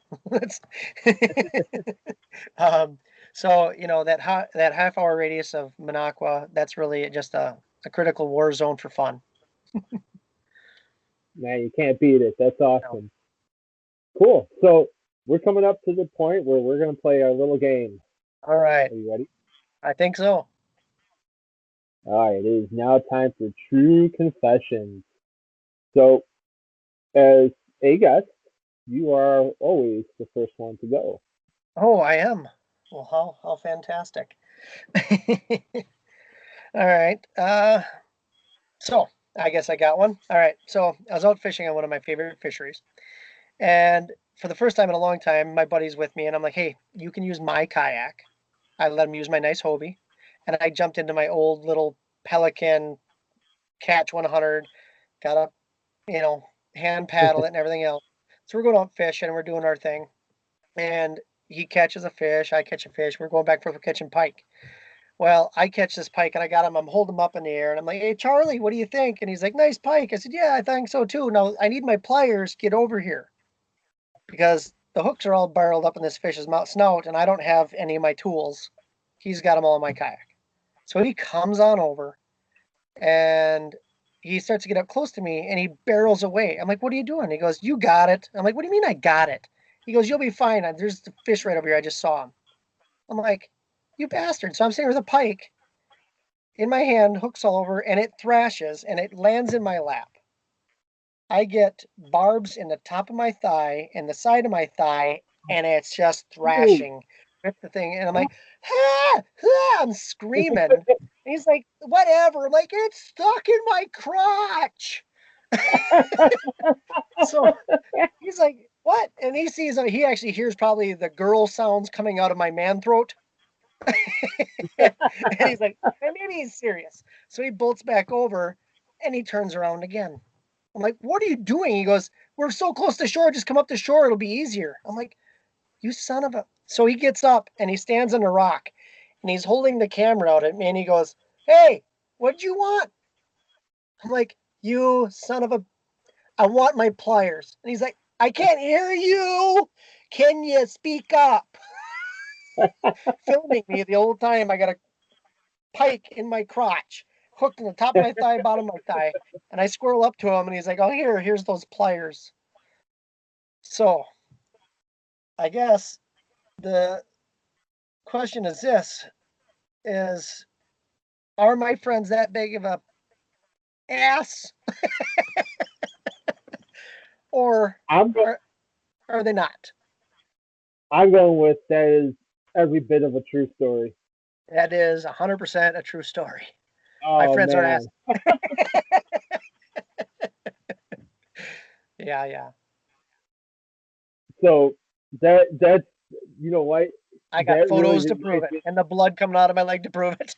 um, so that half-hour radius of Minocqua, that's really just a critical war zone for fun. Man, you can't beat it. That's No. awesome. Cool. So we're coming up to the point where we're going to play our little game. All right, Are you ready? I think so. All right. It is now time for true confessions. So, as a guest, you are always the first one to go. Oh, I am. Well, how fantastic. All right. So I guess I got one. All right. So I was out fishing on one of my favorite fisheries, and for the first time in a long time, my buddy's with me, and I'm like, "Hey, you can use my kayak." I let him use my nice Hobie, and I jumped into my old little Pelican Catch 100, got up, hand paddle it and everything else. So we're going out fishing and we're doing our thing, and he catches a fish, I catch a fish. We're going back and forth, we're catching pike. Well, I catch this pike and I got him. I'm holding him up in the air and I'm like, "Hey, Charlie, what do you think?" And he's like, "Nice pike." I said, "Yeah, I think so too. Now I need my pliers. Get over here because the hooks are all barreled up in this fish's mouth snout, and I don't have any of my tools. He's got them all in my kayak." So he comes on over and he starts to get up close to me and he barrels away. I'm like, "What are you doing?" He goes, "You got it." I'm like, "What do you mean I got it?" He goes, "You'll be fine. There's the fish right over here. I just saw him." I'm like, "You bastard." So I'm sitting with a pike in my hand, hooks all over, and it thrashes and it lands in my lap. I get barbs in the top of my thigh and the side of my thigh, and it's just Ooh. thrashing with the thing. And I'm like, "Ah, ah," I'm screaming. And he's like, "Whatever." I'm like, "It's stuck in my crotch." So he's like, "What?" And he actually hears probably the girl sounds coming out of my man throat. And he's like, "Maybe he's serious." So he bolts back over and he turns around again. I'm like, "What are you doing?" He goes, "We're so close to shore. Just come up to shore. It'll be easier." I'm like, "You son of a." So he gets up and he stands on a rock and he's holding the camera out at me and he goes, "Hey, what'd you want?" I'm like, "You son of a, I want my pliers." And he's like, "I can't hear you. Can you speak up?" Filming me the whole time. I got a pike in my crotch, hooked in the top of my thigh, bottom of my thigh. And I squirrel up to him and he's like, "Oh, here's those pliers." So I guess the question is this is, are my friends that big of a ass or I'm go- are they not? I'm going with that is every bit of a true story. That is 100% a true story. My Oh friends are ass. man. Yeah, yeah. So that's you know what I got that really photos to prove reminds it me and the blood coming out of my leg to prove it.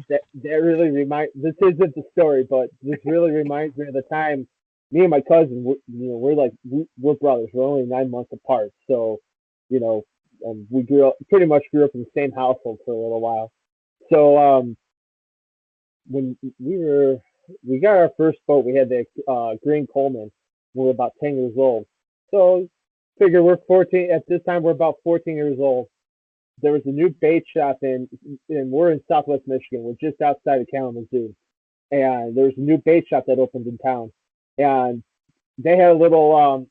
that really remind this isn't the story, but this really reminds me of the time me and my cousin we're like we're brothers. We're only 9 months apart, so you know, and we pretty much grew up in the same household for a little while. So when we got our first boat, we had the Green Coleman. We were about 10 years old. So figure we're 14 at this time. We're about 14 years old. there was a new bait shop and we're in Southwest Michigan. We're just outside of Kalamazoo, and there was a new bait shop that opened in town, and they had a little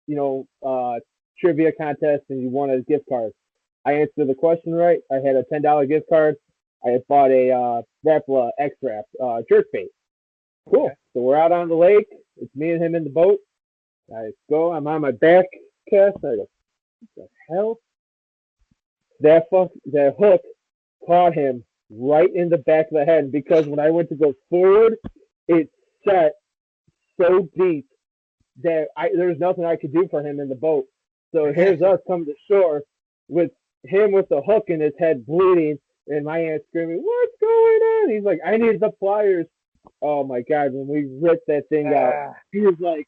you know trivia contest, and you won a gift card. I answered the question right. I had a $10 gift card. I had bought a Rapala X-Wrap jerk bait. Cool. Okay. So we're out on the lake. It's me and him in the boat. I go. I'm on my back cast. I go, what the hell? That hook caught him right in the back of the head, because when I went to go forward, it set so deep that there was nothing I could do for him in the boat. So here's us coming to shore with him with the hook in his head bleeding, and my aunt screaming, "What's going on?" He's like, "I need the pliers." Oh my God, when we ripped that thing out, he was like,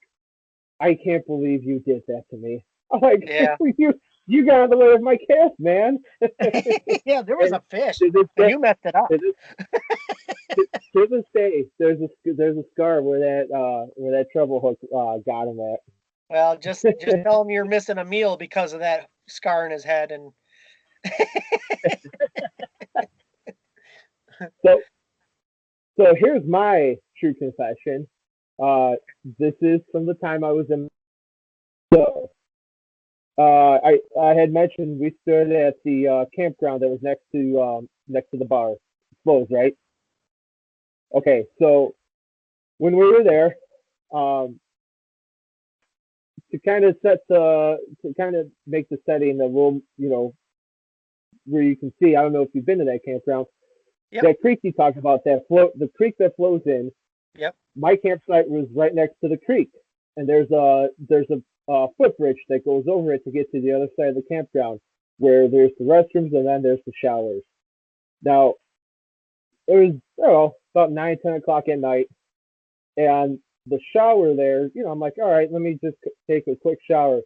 "I can't believe you did that to me." I'm like, Yeah. you got in the way of my cast, man. Yeah, there was a fish, To this and day, you messed it up. to this day, there's a scar where that treble hook got him at. Well, just tell him you're missing a meal because of that scar in his head, and So here's my true confession. This is from the time I was in. So I had mentioned we stood at the campground that was next to the bar, Flo's, right? Okay, so when we were there, to kind of make the setting a little, where you can see. I don't know if you've been to that campground. Yep. That creek you talked about, the creek that flows in. Yep. My campsite was right next to the creek, and there's a footbridge that goes over it to get to the other side of the campground, where there's the restrooms and then there's the showers. Now, it was about 9-10 o'clock at night, and the shower there, I'm like, all right, let me just take a quick shower.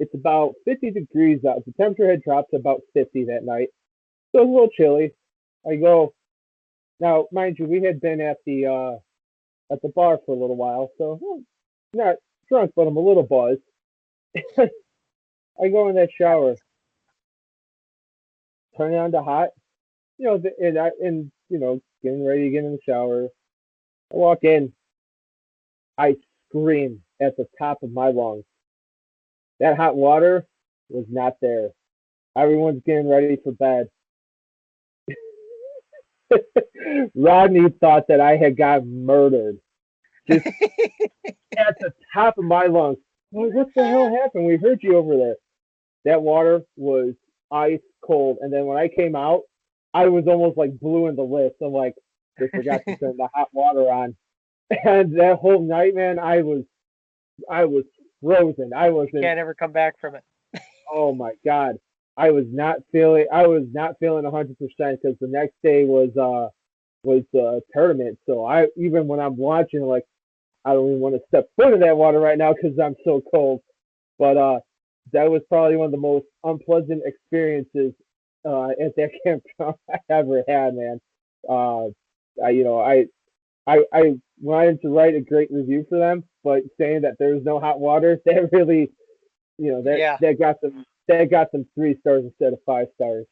It's about 50 degrees out. The temperature had dropped to about 50 that night, so it was a little chilly. I go, now, mind you, we had been at the bar for a little while, so not drunk, but I'm a little buzzed. I go in that shower, turn it on to hot, getting ready to get in the shower. I walk in, I scream at the top of my lungs. That hot water was not there. Everyone's getting ready for bed. Rodney thought that I had got murdered. Just at the top of my lungs. Like, what the hell happened? We heard you over there. That water was ice cold. And then when I came out, I was almost like blue in the lips. I'm like, they forgot to turn the hot water on. And that whole night, man, I was frozen. can't ever come back from it. Oh my God. I was not feeling 100% because the next day was the tournament. So even when I'm watching, like, I don't even want to step foot in that water right now because I'm so cold. But that was probably one of the most unpleasant experiences at that campground I ever had, man. I wanted to write a great review for them, but saying that there was no hot water, that really, that got them 3 stars instead of 5 stars.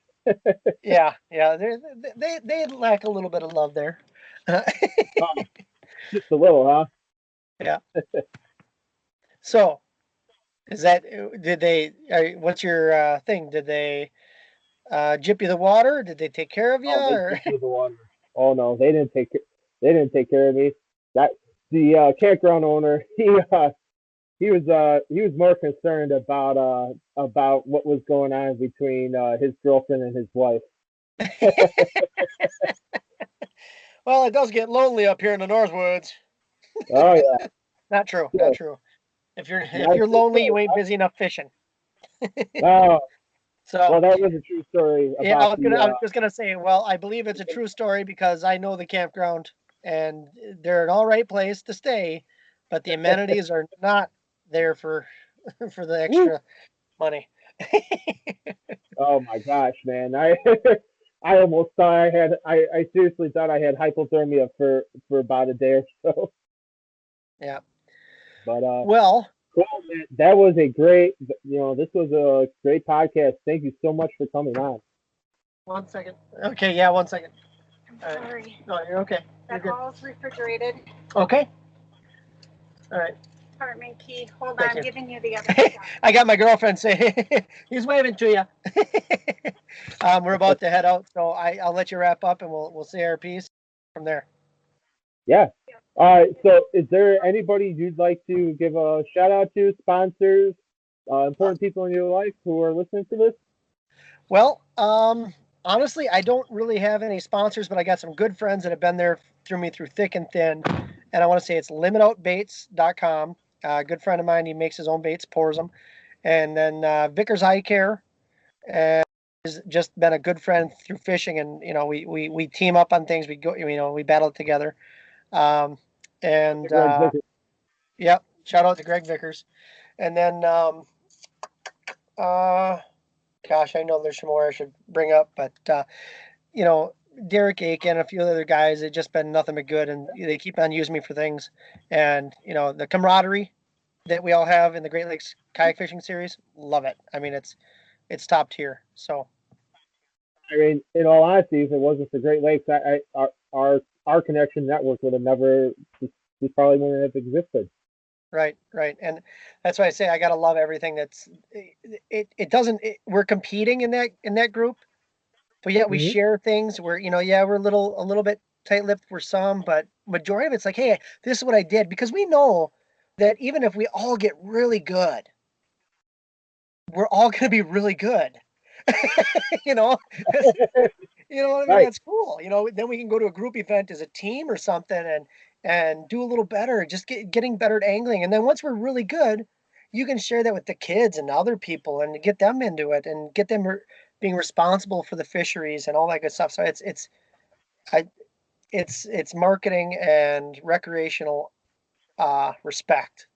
Yeah. They lack a little bit of love there. Just a little, huh? Yeah. So, what's your thing? Did they jip you the water? Did they take care of you? Oh, they took the water. Oh no, they didn't take care of me. The campground owner, he was more concerned about what was going on between his girlfriend and his wife. Well, it does get lonely up here in the Northwoods. Oh yeah. Not true. Yeah. Not true. If you're lonely, you ain't busy enough fishing. Oh, So well, that was a true story. yeah, I was just gonna say. Well, I believe it's a true story because I know the campground, and they're an all right place to stay, but the amenities are not there for the extra money. Oh my gosh, man! I almost thought I seriously thought I had hypothermia for about a day or so. Yeah. But Well, Cool, man. That was a great, this was a great podcast. Thank you so much for coming on. 1 second. Okay, yeah, 1 second. I'm sorry. No, you're okay. That all's refrigerated. Okay. All right. Apartment key. Hold Thank on, you. giving you the other stuff. I got my girlfriend say, he's waving to you. We're about to head out, so I'll let you wrap up and we'll say our piece from there. Yeah. All right. So, is there anybody you'd like to give a shout out to, sponsors, important people in your life who are listening to this? Well, honestly, I don't really have any sponsors, but I got some good friends that have been there through me through thick and thin. And I want to say it's limitoutbaits.com. A good friend of mine, he makes his own baits, pours them. And then Vickers Eye Care has just been a good friend through fishing. And, we team up on things. We go, we battle it together. Yep. Shout out to Greg Vickers. And then, gosh, I know there's some more I should bring up, but, Derek Aiken, a few other guys, they've just been nothing but good, and they keep on using me for things. And, the camaraderie that we all have in the Great Lakes Kayak Fishing Series, love it. I mean, it's top tier. So, I mean, in all honesty, if it wasn't for Great Lakes, our connection network would have never, we probably wouldn't have existed. Right. And that's why I say I gotta love everything we're competing in that group, but yet we share things. We're we're a little bit tight-lipped for some, but majority of it's like, hey, this is what I did, because we know that even if we all get really good, we're all gonna be really good. You know what I mean? Right. That's cool. Then we can go to a group event as a team or something and do a little better, just getting better at angling. And then once we're really good, you can share that with the kids and other people and get them into it and get them being responsible for the fisheries and all that good stuff. So it's marketing and recreational respect,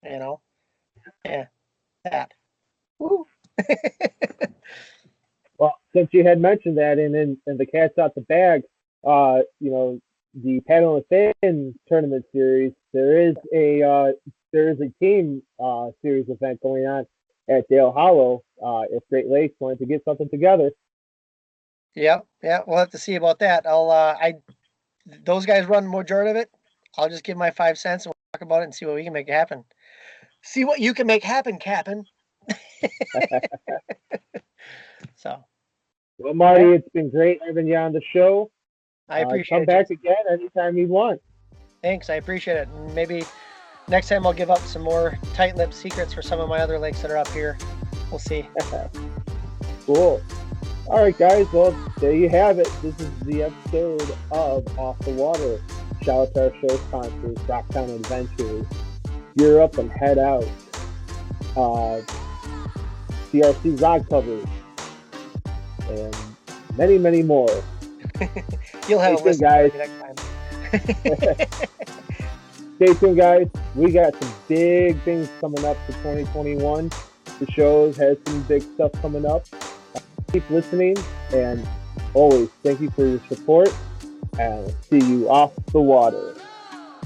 Yeah, that. Woo. Well, since you had mentioned that, and the cat's out the bag, the Paddle and Fin tournament series, there is a team series event going on at Dale Hollow. If Great Lakes wanted to get something together. Yeah, we'll have to see about that. Those guys run the majority of it. I'll just give my 5 cents and we'll talk about it and see what we can make happen. See what you can make happen, Captain. So. Well, Marty, it's been great having you on the show. I appreciate it. Come back again anytime you want. Thanks, I appreciate it. And maybe next time I'll give up some more tight-lipped secrets for some of my other lakes that are up here. We'll see. Cool. All right, guys. Well, there you have it. This is the episode of Off the Water. Shout out to our show sponsors, Rocktown Adventures, Gear Up and Head Out, TRC Covers, and many, many more. You'll have a list guys. Next time. Stay tuned, guys. We got some big things coming up for 2021. The shows has some big stuff coming up. Keep listening, and always thank you for your support. And we'll see you off the water.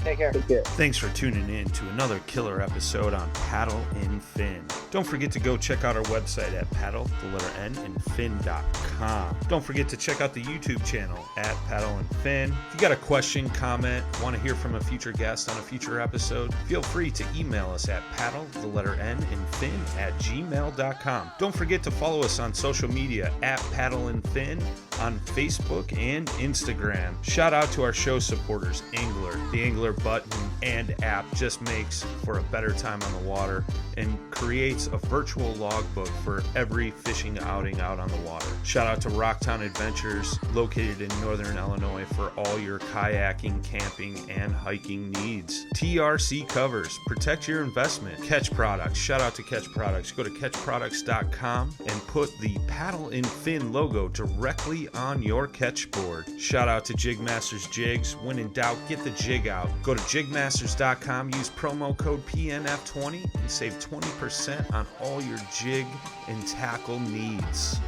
Take care. Thanks for tuning in to another killer episode on Paddle and Fin. Don't forget to go check out our website at paddle_and_fin.com. Don't forget to check out the YouTube channel at Paddle and Fin. If you got a question, comment, want to hear from a future guest on a future episode, feel free to email us at paddle_and_fin@gmail.com. Don't forget to follow us on social media at Paddle and Fin on Facebook and Instagram. Shout out to our show supporters, Angler. The Angler button and app just makes for a better time on the water and creates a virtual logbook for every fishing outing out on the water. Shout out to Rocktown Adventures, located in northern Illinois, for all your kayaking, camping, and hiking needs. TRC Covers, protect your investment. Ketch Products, shout out to Ketch Products. Go to ketchproducts.com and put the Paddle and Fin logo directly on your catch board. Shout out to JigMasters Jigs. When in doubt, get the jig out. Go to JigMasters.com, use promo code PNF20 and save 20% on all your jig and tackle needs.